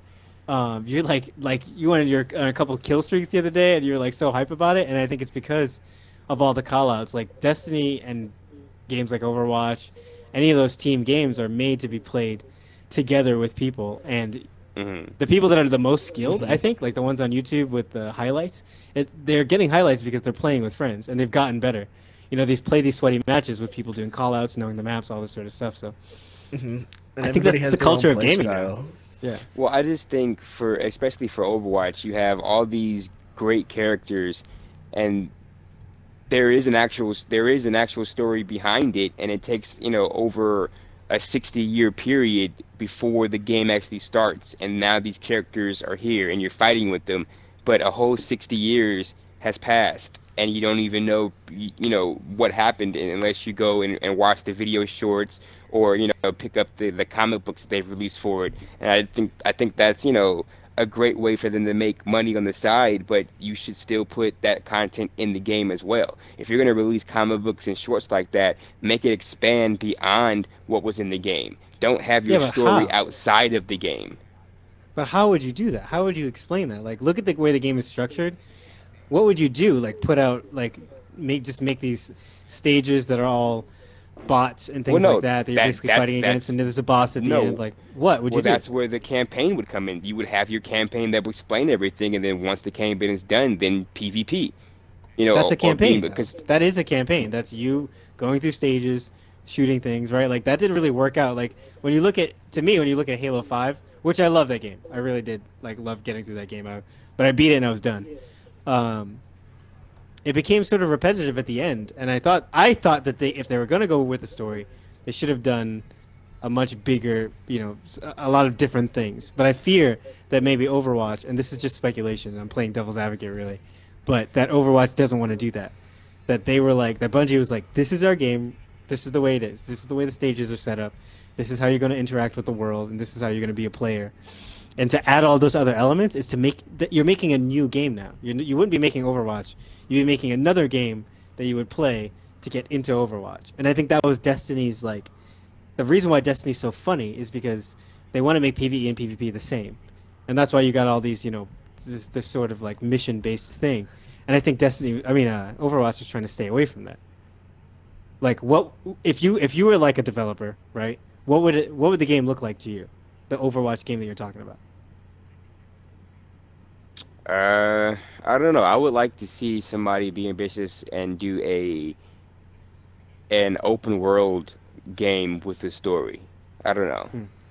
You're like you went on a couple kill streaks the other day, and you were like so hype about it, and I think it's because of all the callouts. Like Destiny and games like Overwatch, any of those team games are made to be played together with people, and the people that are the most skilled, I think, like the ones on YouTube with the highlights, they're getting highlights because they're playing with friends and they've gotten better. You know, these sweaty matches with people doing call outs, knowing the maps, all this sort of stuff. So And I think everybody that's has the their own culture of play gaming style. now. Yeah. Well, I just think especially for Overwatch, you have all these great characters, and there is an actual story behind it, and it takes, you know, over a 60-year period before the game actually starts, and now these characters are here and you're fighting with them, but a whole 60 years has passed and you don't even know, you know, what happened unless you go and watch the video shorts, or, you know, pick up the comic books they've released for it. And I think that's, you know, a great way for them to make money on the side, but you should still put that content in the game as well. If you're going to release comic books and shorts like that, make it expand beyond what was in the game. Don't have your Yeah, but story how? outside of the game. But how would you do that? How would you explain that? Like, look at the way the game is structured. What would you do? Like, put out like make these stages that are all bots and things Well, no, like that you're basically fighting against, and there's a boss at the no. end. Like, what would you Well, do? that's where the campaign would come in. You would have your campaign that would explain everything, and then once the campaign is done, then PvP. You know, That's a campaign. because That is a campaign. That's you going through stages, shooting things, right? Like that didn't really work out. Like when you look at, to me, when you look at Halo 5, which I love that game. I really did like love getting through that game. But I beat it and I was done. It became sort of repetitive at the end, and I thought that if they were going to go with the story, they should have done a much bigger, you know, a lot of different things. But I fear that maybe Overwatch, and this is just speculation, I'm playing devil's advocate really, but that Overwatch doesn't want to do that. That they were like, that Bungie was like, this is our game, this is the way it is, this is the way the stages are set up, this is how you're going to interact with the world, and this is how you're going to be a player. And to add all those other elements is to make that you're making a new game now. You wouldn't be making Overwatch. You'd be making another game that you would play to get into Overwatch. And I think that was Destiny's, like, the reason why Destiny's so funny is because they want to make PvE and PvP the same. And that's why you got all these, you know, this sort of like mission-based thing. And I think Overwatch is trying to stay away from that. Like, what if you were like a developer, right? What would the game look like to you? The Overwatch game that you're talking about. I don't know. I would like to see somebody be ambitious and do an open world game with a story. I don't know.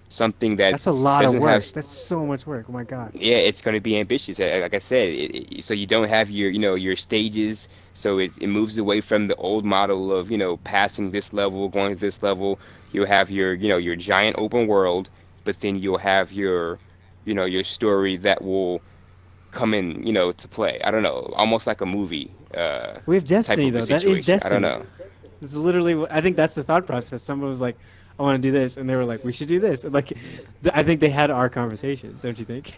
Something That's a lot of doesn't work. have- That's so much work. Oh my god. Yeah, it's going to be ambitious. Like I said, so you don't have your, you know, your stages. So it moves away from the old model of, you know, passing this level, going to this level. You'll have your, you know, your giant open world, but then you'll have your, you know, your story that will come in, you know, to play. I don't know, almost like a movie. We have Destiny type of a though. That is situation. Destiny. I don't know. It's literally. I think that's the thought process. Someone was like, "I want to do this," and they were like, "We should do this." And like, I think they had our conversation. Don't you think?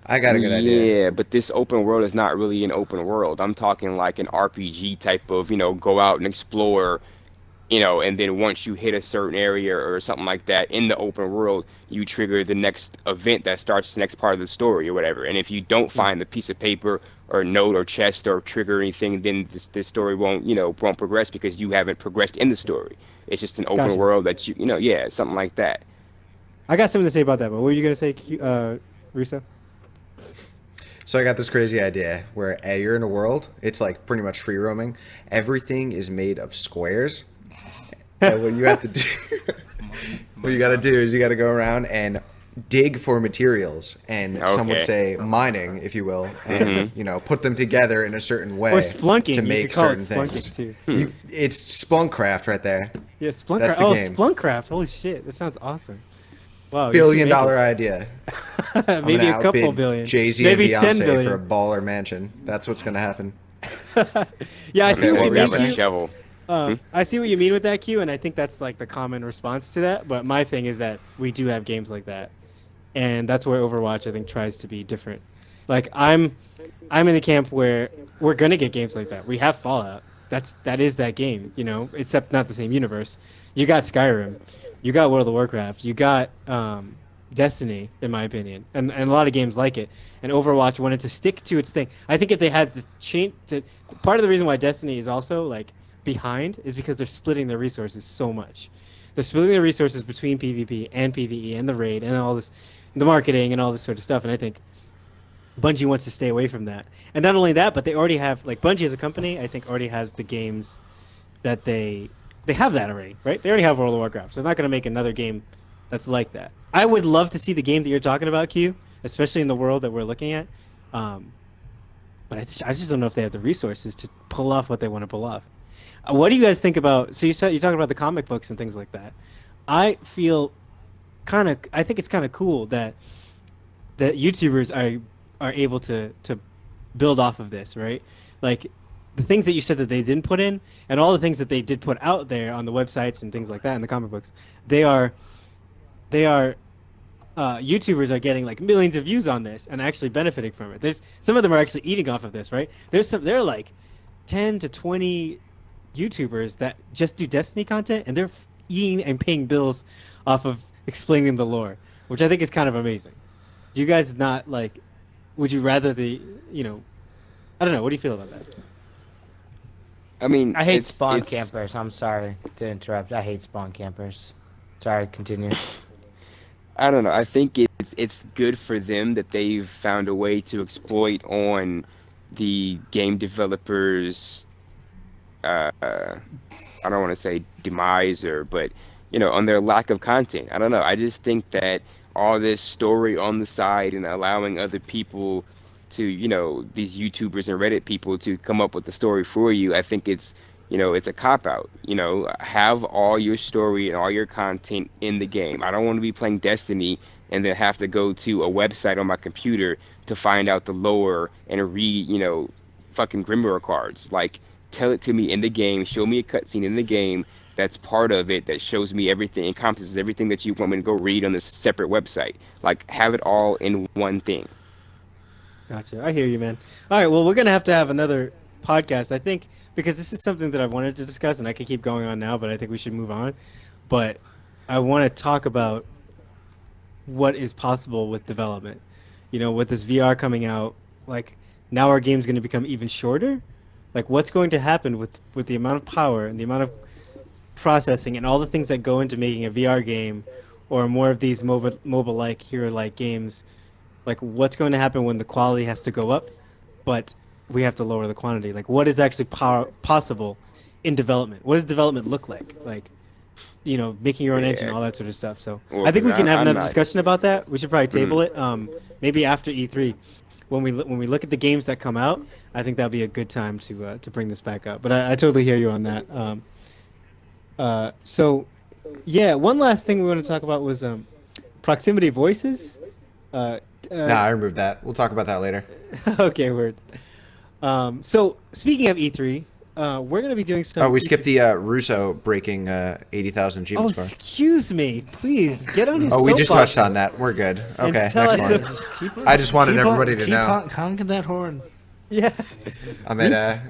I got a good idea. Yeah, but this open world is not really an open world. I'm talking like an RPG type of, you know, go out and explore and then once you hit a certain area or something like that in the open world, you trigger the next event that starts the next part of the story or whatever. And if you don't find the piece of paper or note or chest or trigger anything, then this story won't progress because you haven't progressed in the story. It's just an open Gotcha. world that yeah, something like that. I got something to say about that, but what were you gonna say, Russo? So I got this crazy idea where you're in a world, it's like pretty much free roaming. Everything is made of squares. And what you have to do, what you got to do is you got to go around and dig for materials, and some would Okay. say mining, if you will, and put them together in a certain way Or splunking. to You make could call it certain splunking things. too. It's Splunkcraft right there. Yeah, That's Splunkcraft. the Oh, game. Splunkcraft. Holy shit, that sounds awesome. Wow, you should $1 billion make idea. it. I'm Maybe gonna a couple outbid billion. Jay-Z Maybe and 10 Beyonce billion. for a baller mansion. That's what's gonna happen. Yeah, I Okay, see what what you were you mean, saying? Q. Shovel. I see what you mean with that, Q, and I think that's like the common response to that. But my thing is that we do have games like that, and that's where Overwatch I think tries to be different. Like I'm in the camp where we're gonna get games like that. We have Fallout. That is that game, except not the same universe. You got Skyrim, you got World of Warcraft, you got Destiny, in my opinion, and a lot of games like it. And Overwatch wanted to stick to its thing. I think if they had to change, part of the reason why Destiny is also like behind is because they're splitting their resources so much. They're splitting their resources between PvP and PvE and the raid and all this, the marketing and all this sort of stuff. And I think Bungie wants to stay away from that. And not only that, but they already have, like, Bungie as a company, I think already has the games that they have that already, right? They already have World of Warcraft, so they're not going to make another game that's like that. I would love to see the game that you're talking about, Q, especially in the world that we're looking at. But I just don't know if they have the resources to pull off what they want to pull off. What do you guys think about? So you're talking about the comic books and things like that. I think it's kind of cool that YouTubers are able to build off of this, right? Like the things that you said that they didn't put in, and all the things that they did put out there on the websites and things like that in the comic books. They are YouTubers are getting like millions of views on this and actually benefiting from it. There's some of them are actually eating off of this, right? There are like 10 to 20 YouTubers that just do Destiny content, and they're eating and paying bills off of explaining the lore, which I think is kind of amazing. Do you guys not like? Would you rather I don't know. What do you feel about that? I mean, I hate it's- spawn it's- campers. I'm sorry to interrupt. I hate spawn campers. Sorry, continue. I don't know. I think it's good for them that they've found a way to exploit on the game developers. I don't want to say demise but on their lack of content. I don't know. I just think that all this story on the side and allowing other people to, these YouTubers and Reddit people to come up with the story for you, I think it's a cop out. Have all your story and all your content in the game. I don't want to be playing Destiny and then have to go to a website on my computer to find out the lore and read, fucking Grimoire cards. Like, tell it to me in the game. Show me a cutscene in the game that's part of it, that shows me everything, encompasses everything that you want me to go read on this separate website. Like, have it all in one thing. Gotcha. I hear you, man. All right. Well, we're gonna have to have another podcast, I think, because this is something that I've wanted to discuss, and I could keep going on now, but I think we should move on. But I want to talk about what is possible with development. With this VR coming out, like now our game's going to become even shorter. Like, what's going to happen with the amount of power and the amount of processing and all the things that go into making a VR game, or more of these mobile-like, hero-like games? Like, what's going to happen when the quality has to go up, but we have to lower the quantity? Like, what is actually possible in development? What does development look like? Like, making your own engine, all that sort of stuff. So Well, I think we can have I'm another not- discussion about that. We should probably table it. Maybe after E3, when we look at the games that come out, I think that'd be a good time to bring this back up. But I totally hear you on that. So yeah, one last thing we want to talk about was proximity voices. Nah, I removed that. We'll talk about that later. Okay, word. So speaking of E3, we're gonna be doing some. Oh, we skipped the Russo breaking 80,000 Oh, achievements bar. excuse me. Please get on your. Oh, we just soapbox touched on that. We're good. and Okay, tell next us one. if- Just keep on, I just wanted keep everybody on, to keep know. on honking that horn. Yeah. I'm at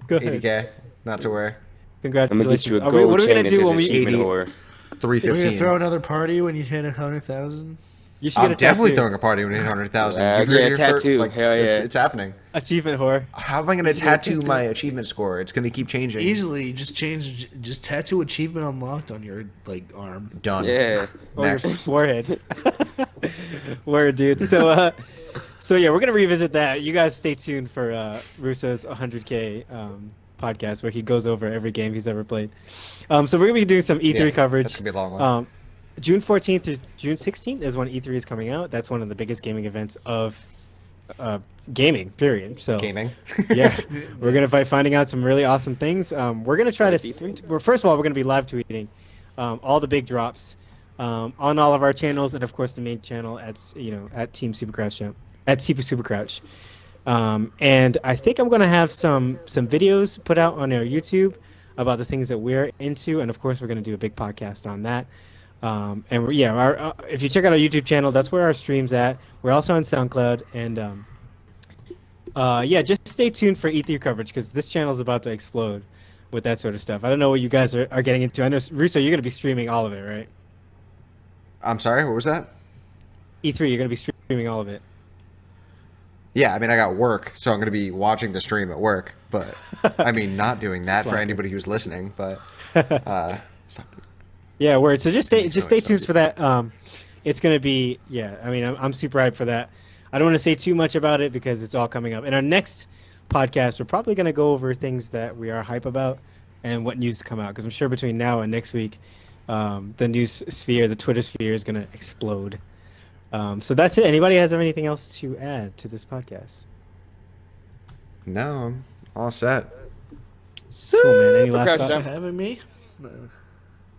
Go ahead. 80K. Not to worry. I'm gonna get Congratulations. you a What are gold we gonna chain do as when an we? achievement 80. whore. We're gonna 315. throw another party when you hit 100,000. You should get I'm a definitely tattoo. throwing a party when we hit 100,000. Yeah, You heard it yeah, here tattoo. Like, Hell yeah. it's happening. Achievement whore. How am I going to You should get a tattoo tattoo. my achievement score? It's going to keep changing. Easily, just tattoo achievement unlocked on your arm. Done. Yeah. Or your Next. forehead. Word, dude. So yeah, we're gonna revisit that. You guys stay tuned for Russo's 100K podcast where he goes over every game he's ever played. So we're gonna be doing some E3 Yeah, coverage. That's going to be a long one. June 14th through June 16th is when E3 is coming out. That's one of the biggest gaming events of gaming, period. So Gaming. yeah, we're gonna be finding out some really awesome things. We're gonna try to. First of all, we're gonna be live tweeting all the big drops on all of our channels, and of course the main channel at Team Super Crouch at Super Crouch. And I think I'm gonna have some videos put out on our YouTube about the things that we're into, and of course we're gonna do a big podcast on that. If you check out our YouTube channel, that's where our stream's at. We're also on SoundCloud, and just stay tuned for E3 coverage because this channel is about to explode with that sort of stuff. I don't know what you guys are getting into. I know Russo, you're gonna be streaming all of it, right? I'm sorry, what was that? E3, you're gonna be streaming all of it. Yeah, I mean, I got work, so I'm going to be watching the stream at work. But, I mean, not doing that for anybody who's listening. But, stop. Yeah, word. So just stay Sorry. tuned for that. It's gonna be I mean, I'm super hyped for that. I don't want to say too much about it because it's all coming up. In our next podcast, we're probably gonna go over things that we are hype about and what news to come out. Because I'm sure between now and next week, the news sphere, the Twitter sphere, is gonna explode. So that's it. Anybody has anything else to add to this podcast? No, I'm all set. Cool, man. Any last Crouch thoughts? Jump. For having me.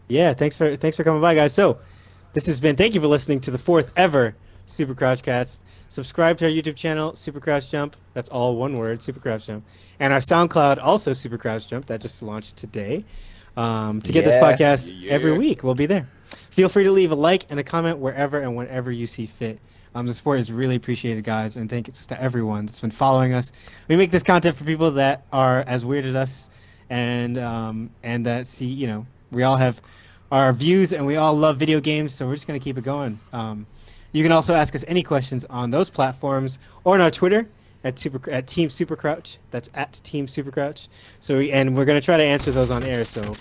Yeah, thanks for coming by, guys. So, this has been. Thank you for listening to the 4th ever Super Crouch Cast. Subscribe to our YouTube channel, Super Crouch Jump. That's all one word, Super Crouch Jump, and our SoundCloud, also Super Crouch Jump. That just launched today. To get this podcast every week, we'll be there. Feel free to leave a like and a comment wherever and whenever you see fit. The support is really appreciated, guys, and thanks to everyone that's been following us. We make this content for people that are as weird as us, and that see, we all have our views and we all love video games, so we're just going to keep it going. You can also ask us any questions on those platforms or on our Twitter at Team Super Crouch. That's at Team Super Crouch. And we're going to try to answer those on air. So,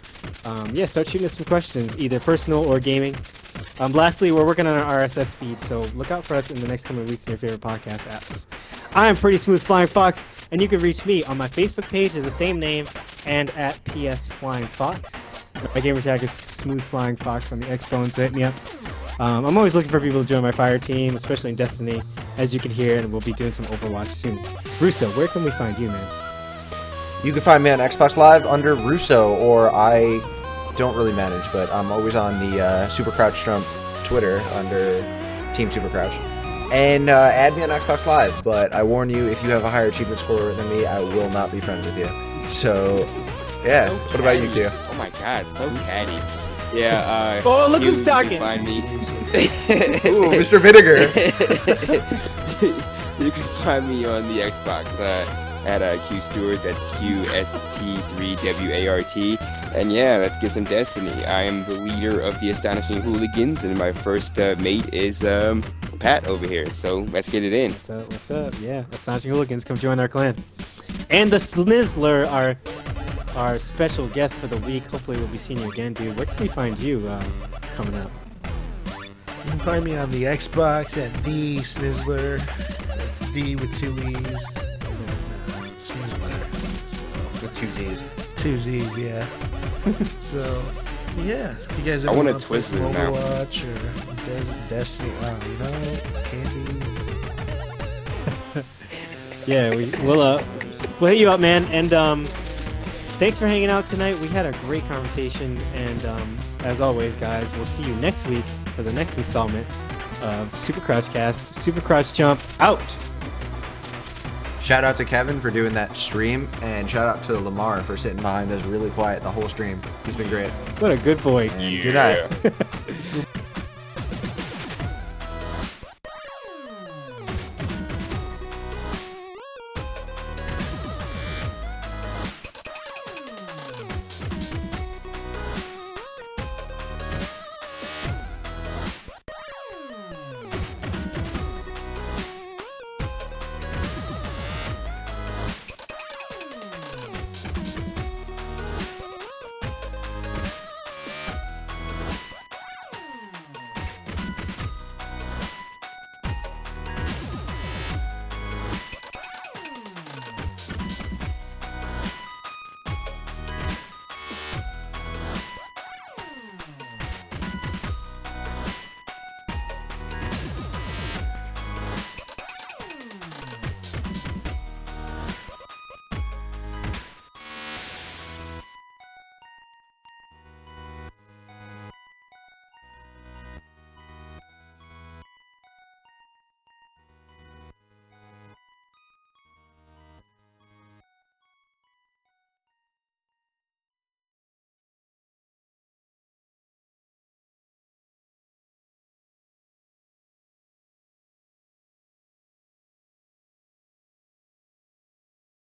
start shooting us some questions, either personal or gaming. Lastly, we're working on our RSS feed, so look out for us in the next coming weeks in your favorite podcast apps. I am Pretty Smooth Flying Fox, and you can reach me on my Facebook page of the same name and at PS Flying Fox. My gamer tag is Smooth Flying Fox on the Xbox, so hit me up. I'm always looking for people to join my fire team, especially in Destiny, as you can hear, and we'll be doing some Overwatch soon. Russo, where can we find you, man? You can find me on Xbox Live under Russo, or I don't really manage, but I'm always on the Super Crouch Jump Twitter under Team Super Crouch. And add me on Xbox Live, but I warn you, if you have a higher achievement score than me, I will not be friends with you. So, yeah. So What about you, catty. Q? Oh my god, so catty. Yeah, Oh, look Q, who's you can talking. Find me. Ooh, Mr. Vinegar. You can find me on the Xbox at Q Stewart. That's QST3WART. And yeah, let's get some Destiny. I am the leader of the Astonishing Hooligans, and my first mate is Pat over here. So let's get it in. What's up? Yeah, Astonishing Hooligans, come join our clan. And the Snizzler, our special guest for the week. Hopefully we'll be seeing you again, dude. Where can we find you coming up? You can find me on the Xbox at thesnizzler. That's D with 2 E's. Snizzler. With 2 Z's. 2 Z's, yeah. So, yeah. If you guys I ever want a want to play some Twizzler now. Overwatch or Destiny, candy. Yeah, we'll hit you up, man. And thanks for hanging out tonight. We had a great conversation, and as always, guys, we'll see you next week for the next installment of Super Crouch Cast. Super Crouch Jump out. Shout out to Kevin for doing that stream, and shout out to Lamar for sitting behind us really quiet the whole stream. He's been great. What a good boy. Good night.